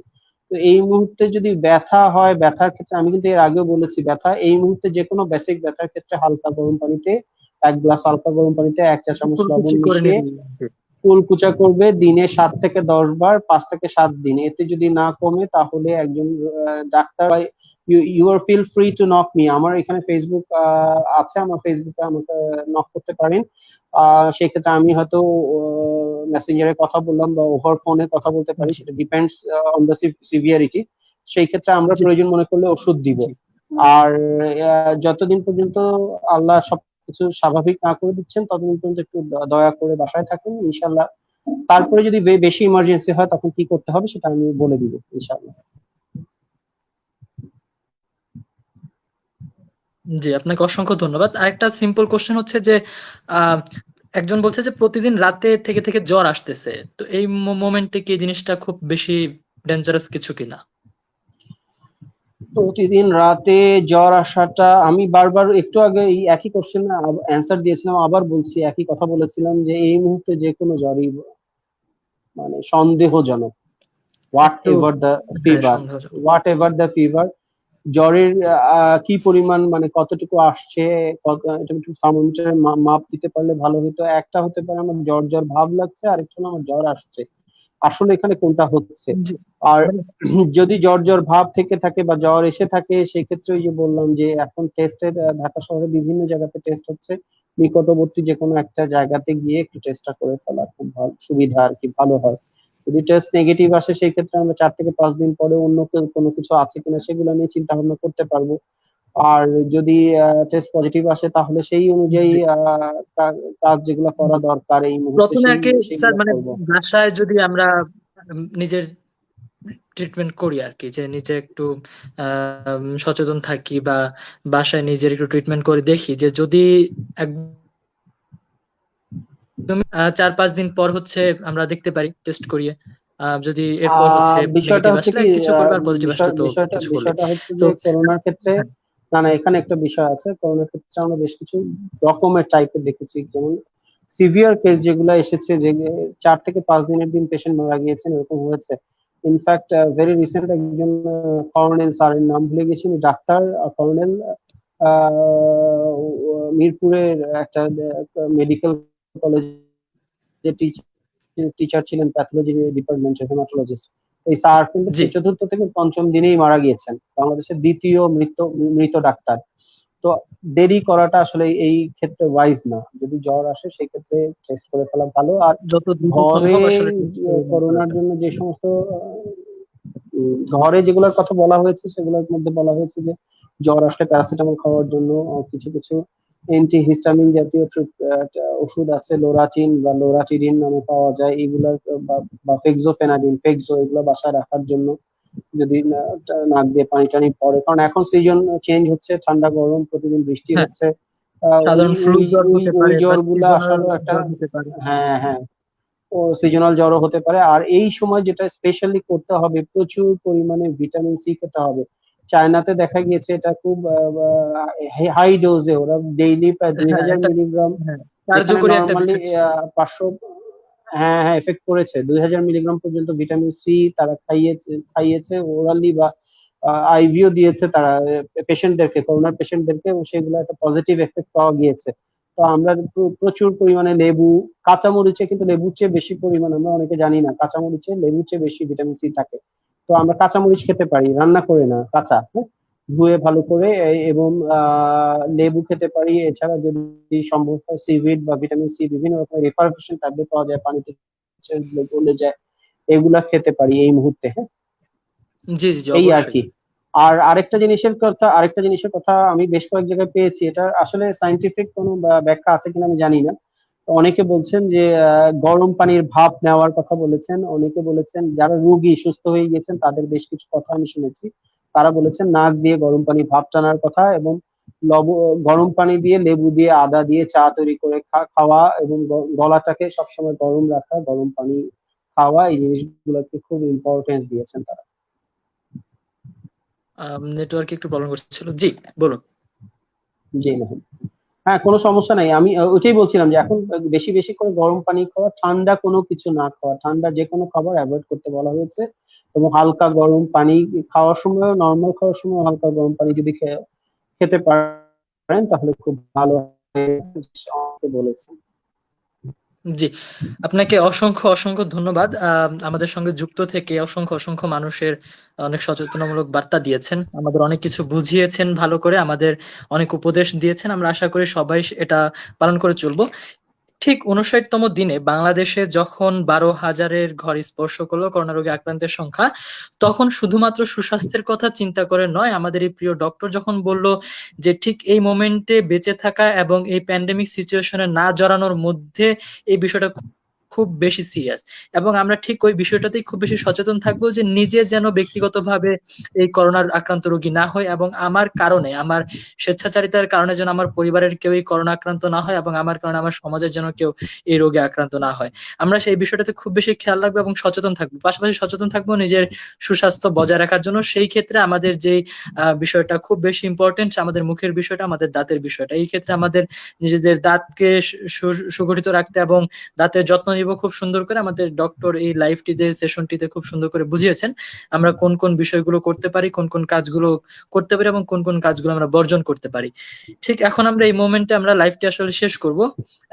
তো এই মুহূর্তে যদি ব্যথা হয়, ব্যথার ক্ষেত্রে আমি কিন্তু এর আগেও বলেছি, ব্যথা এই মুহূর্তে যে কোনো বেসিক ব্যথার ক্ষেত্রে হালকা গরম পানিতে 1 গ্লাস হালকা গরম পানিতে 1 চা চামচ লবণ কুলকুচি করে মিশিয়ে নিবি। জি। কুলকুচা করবে দিনে 7 থেকে 10 বার 5 থেকে 7 দিন। এতে যদি না কমে তাহলে একজন doctor, you are feel free to knock me, আমার এখানে ফেসবুক আছে, আমার ফেসবুকে আমাকে নক করতে পারেন। সেক্ষেত্রে আমি হয়তো মেসেঞ্জারে কথা বললাম বা ওভার ফোনে কথা বলতে পারি, জি। সেটা ডিপেন্ডস অন দ্য সিভিয়ারিটি। সেই ক্ষেত্রে আমরা জি। প্রয়োজন মনে করলে ওষুধ দিব। জি। আর যতদিন পর্যন্ত আল্লাহ সবকিছু স্বাভাবিক না করে দিচ্ছেন ততদিন পর্যন্ত একটু দয়া করে বাসায় থাকুন ইনশাল্লাহ। তারপরে যদি বেশি ইমার্জেন্সি হয় তখন কি করতে হবে সেটা আমি বলে দিব ইনশাল্লাহ। জি, আপনাকে অসংখ্য ধন্যবাদ। আরেকটা সিম্পল কোশ্চেন হচ্ছে যে আহ, একজন বলছে যে প্রতিদিন রাতে থেকে থেকে জ্বর আসতেছে, তো এই মোমেন্টে কি এই জিনিসটা খুব বেশি ডেঞ্জারাস কিছু কিনা? প্রতিদিন রাতে জ্বর আসাটা আমি বারবার একটু আগে এই একই কোশ্চেন অ্যান্সার দিয়েছিলাম, আবার বলছি, একই কথা বলেছিলাম যে এই মুহূর্তে যে কোনো জ্বরই মানে সন্দেহজনক। হোয়াট একটু এভার দ্য হ্যাঁ ফিভার, সন্দেহজনক। হোয়াট এভার দ্য ফিভার, জ্বরের কি পরিমাণ মানে কতটুকু আসছে, এটা একটু থার্মোমিটারে মাপ দিতে পারলে ভালো হতো। একটা হতে পারে আমার জ্বর জ্বর ভাব লাগছে, আরেকটা হলো আমার জ্বর আসছে, আসলে এখানে কোনটা হচ্ছে। জি। আর মানে যদি জ্বর জ্বর ভাব থেকে থাকে বা জ্বর এসে থাকে সেক্ষেত্রে ওই যে বললাম যে এখন টেস্টের ঢাকা শহরে বিভিন্ন জায়গাতে টেস্ট হচ্ছে, নিকটবর্তী যে কোনো একটা জায়গাতে গিয়ে একটু টেস্টটা করে ফেলা খুব ভালো সুবিধা আর কি, ভালো হয়। যদি টেস্ট নেগেটিভ আসে সেই ক্ষেত্রে আমরা 4 থেকে 5 দিন পরে অন্য কোনো কিছু আছে কিনা সেগুলো নিয়ে চিন্তা ভাবনা করতে পারবো। আর যদি টেস্ট পজিটিভ আসে তাহলে সেই অনুযায়ী জি। কাজ যেগুলো করা দরকার এই মুহূর্তে প্রথমে আর কি স্যার সেগুলো মানে করবো। বাসায় যদি আমরা নিজের ট্রিটমেন্ট করি আর কি, যে নিজে একটু সচেতন থাকি বা বাসায় নিজের একটু ট্রিটমেন্ট করে দেখি যে যদি একদম 4-5 দিন পর হচ্ছে আমরা দেখতে পারি টেস্ট করিয়ে, যদি এরপর হচ্ছে বিষয়টা নেগেটিভ হচ্ছে আসলে কি, কিছু করবে, আর পজিটিভ আসলে তো বিষয়টা কিছু করবে। বিষয়টা হচ্ছে তো যে করোনার ক্ষেত্রে, হ্যাঁ। না না এখানে একটা বিষয় আছে, করোনার ক্ষেত্রে আমরা বেশ কিছু রকমের টাইপের দেখেছি, যেমন সিভিয়ার কেস যেগুলো এসেছে, যে 4 থেকে 5 দিনের দিন পেশেন্ট মারা গিয়েছেন, এরকম হয়েছে। ইনফ্যাক্ট ভেরি রিসেন্ট একজন কর্নেল, স্যারের নাম ভুলে গেছি, উনি ডাক্তার কর্নেল, মিরপুরের একটা মেডিকেল কলেজে টিচার ছিলেন, প্যাথোলজি ডিপার্টমেন্টের হেমাটোলজিস্ট। এই স্যার কিন্তু জি। 4th থেকে 5ম দিনেই মারা গিয়েছেন, বাংলাদেশের দ্বিতীয় মৃত ডাক্তার। তো দেরি করাটা আসলে এই ক্ষেত্রে ওয়াইজ না, যদি জ্বর আসে সেই ক্ষেত্রে টেস্ট করে ফেলা ভালো। আর যত দ্রুত ঘরে সম্ভব আসলে টেস্ট করে নেওয়া করোনার দরকার। জন্য যে সমস্ত ঘরে যেগুলোর কথা বলা হয়েছে সেগুলোর মধ্যে বলা হয়েছে যে জ্বর আসলে প্যারাসিটামল খাওয়ার জন্য কিছু কিছু অ্যান্টিহিস্টামিন জাতীয় ওষুধ আছে, লোরাটিন বা লোরাটিডিন নামে পাওয়া যায়, এগুলা বা ফেক্সোফেনাডিন, এগুলো বাসায় রাখার জন্য, যদি নাক দিয়ে পানি টানি পড়ে, কারণ এখন সিজন চেঞ্জ হচ্ছে, ঠান্ডা গরম প্রতিদিন বৃষ্টি হ্যাঁ, হচ্ছে, ওই সাধারণ ফ্লু ওই জ্বর ওই হতে ওই পারে বা জ্বরগুলো সিজনাল আসারও একটা, জ্বর হতে পারে। হ্যাঁ হ্যাঁ, ও সিজনাল জ্বরও হতে পারে। আর এই সময় যেটা স্পেশালি করতে হবে, প্রচুর পরিমাণে ভিটামিন সি খেতে হবে। চায়নাতে দেখা গিয়েছে এটা খুব হাই ডোজে, ওরা ডেইলি প্রায় দুই হ্যাঁ, হাজার একটা মিলিগ্রাম, হ্যাঁ যেখানে কার্যকরী একটা নর্মালি বিষয় ছিল। 500, হ্যাঁ হ্যাঁ এফেক্ট করেছে, 2000 মিলিগ্রাম পর্যন্ত ভিটামিন সি তারা খাইয়েছে ওরালি বা আইভিও দিয়েছে তারা পেশেন্টদেরকে, করোনার পেশেন্টদেরকে, এবং সেগুলো একটা পজিটিভ এফেক্ট পাওয়া গিয়েছে। তো আমরা প্রচুর পরিমাণে লেবু, কাঁচামরিচে কিন্তু লেবুর চেয়ে বেশি পরিমাণ, আমরা অনেকে জানি না, কাঁচামরিচে লেবুর চেয়ে বেশি ভিটামিন সি থাকে। তো আমরা কাঁচামরিচ খেতে পারি, রান্না করে না, কাঁচা, হ্যাঁ? ধুয়ে ভালো করে এবং লেবু খেতে পারি। এছাড়া যদি সম্ভব হয় সিভিড বা ভিটামিন সি বিভিন্ন রকমের রিফারবিশন ট্যাবলেট পাওয়া যায়, পানিতে গলে যায়, এগুলা খেতে পারি এই মুহূর্তে। হ্যাঁ, জি জি জি, এই আর অবশ্যই। কি। আর আরেকটা জিনিসের কথা আমি বেশ কয়েক জায়গায় পেয়েছি, এটা আসলে সায়েন্টিফিক কোনো ব্যাখ্যা আছে কিনা আমি জানি না। অনেকে বলছেন যে গরম পানির ভাপ নেওয়ার কথা বলেছেন, অনেকে বলেছেন যারা রোগী সুস্থ হয়ে গেছেন তাদের বেশ কিছু কথা আমি শুনেছি, তারা বলেছেন নাক দিয়ে গরম পানি ভাপ টানার কথা, এবং লব গরম পানি দিয়ে লেবু দিয়ে আদা দিয়ে চা তৈরি করে খাওয়া, এবং গলাটাকে সবসময় গরম রাখা, গরম পানি খাওয়া, এই জিনিসগুলোকে খুব ইম্পর্টেন্স দিয়েছেন তারা। নেটওয়ার্ক একটু প্রবলেম করছিল, জি বলুন। জি না, হ্যাঁ কোনো সমস্যা নাই। আমি ওইটাই বলছিলাম যে এখন বেশি বেশি করে গরম পানি খাওয়া, ঠান্ডা কোনো কিছু না খাওয়া, ঠান্ডা যে কোনো খাবার অ্যাভয়েড করতে বলা হয়েছে, এবং হালকা গরম পানি খাওয়ার সময়, নর্মাল খাওয়ার সময় হালকা গরম পানি যদি খেতে পারেন তাহলে খুব ভালো হয় আমাকে বলেছেন। জি, আপনাকে অসংখ্য অসংখ্য ধন্যবাদ আমাদের সঙ্গে যুক্ত থেকে অসংখ্য অসংখ্য মানুষের অনেক সচেতনামূলক বার্তা দিয়েছেন, আমাদের অনেক কিছু বুঝিয়েছেন ভালো করে, আমাদের অনেক উপদেশ দিয়েছেন। আমরা আশা করি সবাই এটা পালন করে চলবো। ঠিক ৫৯তম দিনে বাংলাদেশে যখন ১২,০০০-এর ঘর স্পর্শ করলো করোনা রোগে আক্রান্তের সংখ্যা, তখন শুধুমাত্র সুস্বাস্থ্যের কথা চিন্তা করে নয়, আমাদের এই প্রিয় ডক্টর যখন বলল যে ঠিক এই মোমেন্টে বেঁচে থাকা এবং এই প্যান্ডেমিক সিচুয়েশনে না জড়ানোর মধ্যে এই বিষয়টা খুব বেশি সিরিয়াস, এবং আমরা ঠিক ওই বিষয়টাতেই খুব বেশি সচেতন থাকবো যে নিজে যেন ব্যক্তিগতভাবে এই করোনার আক্রান্ত রোগী না হয়, এবং আমার কারণে, আমার স্বেচ্ছাচারিতার কারণে যেন আমার পরিবারের কেউ এই করোনা আক্রান্ত না হয়, এবং আমার কারণে আমার সমাজের যেন কেউ এই রোগে আক্রান্ত না হয়। আমরা সেই বিষয়টাতে খুব বেশি খেয়াল রাখবো এবং সচেতন থাকবো, পাশাপাশি সচেতন থাকবো নিজের সুস্বাস্থ্য বজায় রাখার জন্য। সেই ক্ষেত্রে আমাদের যে বিষয়টা খুব বেশি ইম্পর্টেন্ট, আমাদের মুখের বিষয়টা, আমাদের দাঁতের বিষয়টা, এই ক্ষেত্রে আমাদের নিজেদের দাঁতকে সুগঠিত রাখতে এবং দাঁতের যত্ন নিব খুব সুন্দর করে। আমাদের ডক্টর এই লাইভটিতে, সেশনটিতে খুব সুন্দর করে বুঝিয়েছেন আমরা কোন কোন বিষয়গুলো করতে পারি, কোন কোন কাজগুলো করতে পারি এবং কোন কোন কাজগুলো আমরা বর্জন করতে পারি। ঠিক এখন আমরা এই মোমেন্টে আমরা লাইভটি আসলে শেষ করব।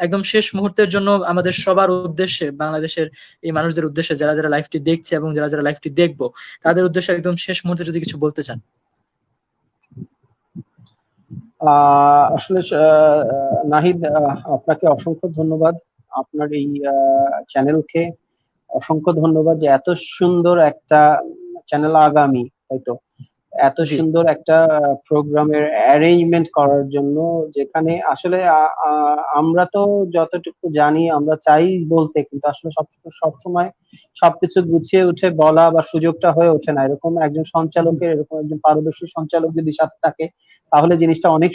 একদম শেষ মুহূর্তের জন্য আমাদের সবার উদ্দেশ্যে, বাংলাদেশের এই মানুষদের উদ্দেশ্যে, যারা যারা লাইভটি দেখছে এবং যারা যারা লাইভটি দেখবো, তাদের উদ্দেশ্যে একদম শেষ মুহূর্তে যদি কিছু বলতে চান। আসলে নাহিদ, আপনাকে অসংখ্য ধন্যবাদ, আপনার এই চ্যানেলকে অসংখ্য ধন্যবাদ যে এত সুন্দর একটা চ্যানেল আগামী, তাই তো, এত জি সুন্দর একটা প্রোগ্রামের অ্যারেঞ্জমেন্ট করার জন্য, যেখানে আসলে আমরা তো যতটুকু জানি আমরা চাই বলতে, কিন্তু আসলে সবসময় সবকিছু গুছিয়ে উঠে বলা বা সুযোগটা হয়ে ওঠে না। এরকম একজন সঞ্চালকের, এরকম একজন পারদর্শী সঞ্চালক যদি সাথে থাকে তাহলে জিনিসটা অনেক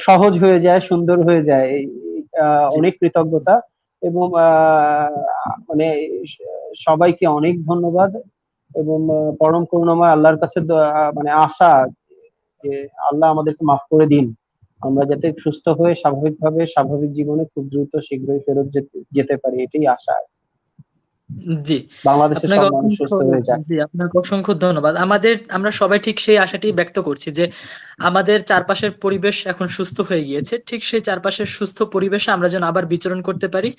সহজ হয়ে যায়, সুন্দর হয়ে যায়। জি অনেক কৃতজ্ঞতা, এবং মানে সবাইকে অনেক ধন্যবাদ, এবং পরম করুণাময় আল্লাহর কাছে মানে আশা যে আল্লাহ আমাদেরকে মাফ করে দিন, আমরা যাতে সুস্থ হয়ে স্বাভাবিকভাবে স্বাভাবিক জীবনে খুব দ্রুত শীঘ্রই ফেরত যেতে পারি, এটাই আশা। জি, বাংলাদেশের আপনাকে সব মানুষ অসংখ্য, সুস্থ হয়ে যাক। জি আপনাকে অসংখ্য ধন্যবাদ। আমরা সবাই ঠিক সেই আশাটি ব্যক্ত করছি যে আমাদের চারপাশের পরিবেশ এখন সুস্থ হয়ে গিয়েছে, ঠিক সেই চারপাশের সুস্থ পরিবেশে আমরা যেন আবার বিচরণ করতে পারি।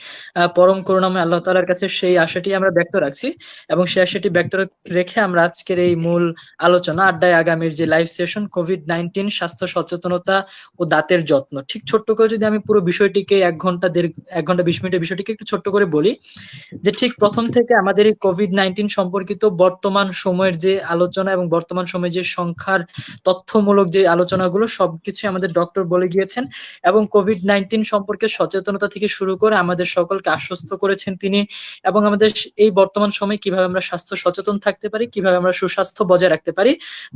পরম করুণাময় আল্লাহ তাআলার কাছে সেই আশাটি আমরা ব্যক্ত রাখছি, এবং সেই আশাটি ব্যক্ত রেখে আমরা আজকের এই মূল আলোচনা আড্ডায় আগামীর যে লাইভ সেশন কোভিড-19 স্বাস্থ্য সচেতনতা ও দাঁতের যত্ন, ঠিক ছোট্ট করে যদি আমি পুরো বিষয়টিকে 1 ঘন্টা 20 মিনিটের বিষয়টিকে একটু ছোট্ট করে বলি, যে ঠিক প্রথম থেকে আমাদের এই কোভিড-19 সম্পর্কিত বর্তমান সময়ের যে আলোচনা এবং বর্তমান সময়ে যে সংখ্যার তথ্যমূলক যে আলোচনাগুলো সবকিছু আমাদের ডক্টর বলে গিয়েছেন, এবং কোভিড-19 সম্পর্কে সচেতনতা থেকে শুরু করে আমাদের সকলকে আশ্বস্ত করেছেন তিনি, এবং আমাদের এই বর্তমান সময়ে কিভাবে আমরা স্বাস্থ্য সচেতন থাকতে পারি, কিভাবে আমরা সুস্বাস্থ্য বজায় রাখতে পারি,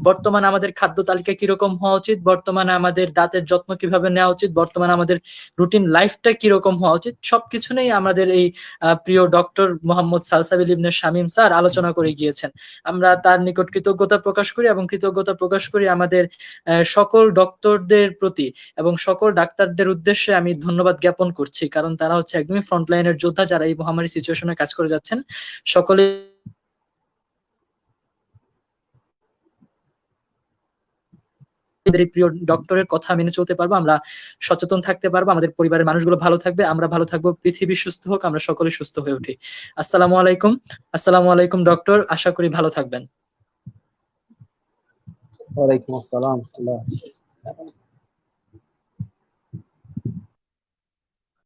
বর্তমানে আমাদের খাদ্য তালিকা কিরকম হওয়া উচিত, বর্তমানে আমাদের দাঁতের যত্ন কিভাবে নেওয়া উচিত, বর্তমানে আমাদের রুটিন লাইফটা কিরকম হওয়া উচিত, সবকিছু নিয়ে আমাদের এই প্রিয় ডক্টর মোহাম্মদ সালসাবিল ইবনে শামীম স্যার আলোচনা করে গিয়েছেন। আমরা তার নিকট কৃতজ্ঞতা প্রকাশ করি, এবং কৃতজ্ঞতা প্রকাশ করি আমাদের সকল ডক্টরদের প্রতি, এবং সকল ডাক্তারদের উদ্দেশ্যে আমি ধন্যবাদ জ্ঞাপন করছি, কারণ তারা হচ্ছে একদমই ফ্রন্টলাইনের যোদ্ধা যারা এই মহামারী সিচুয়েশনে কাজ করে যাচ্ছেন। সকলে প্রিয় ডক্টরের কথা মেনে চলতে পারবো, আমরা সচেতন থাকতে পারবো, আমাদের পরিবারের মানুষগুলো ভালো থাকবে, আমরা ভালো থাকবো, পৃথিবী সুস্থ হোক, আমরা সকলে সুস্থ হয়ে উঠি। আসসালামু আলাইকুম। আসসালামু আলাইকুম ডক্টর, আশা করি ভালো থাকবেন। ওয়ালাইকুম আসসালাম। আল্লাহ হাফেজ।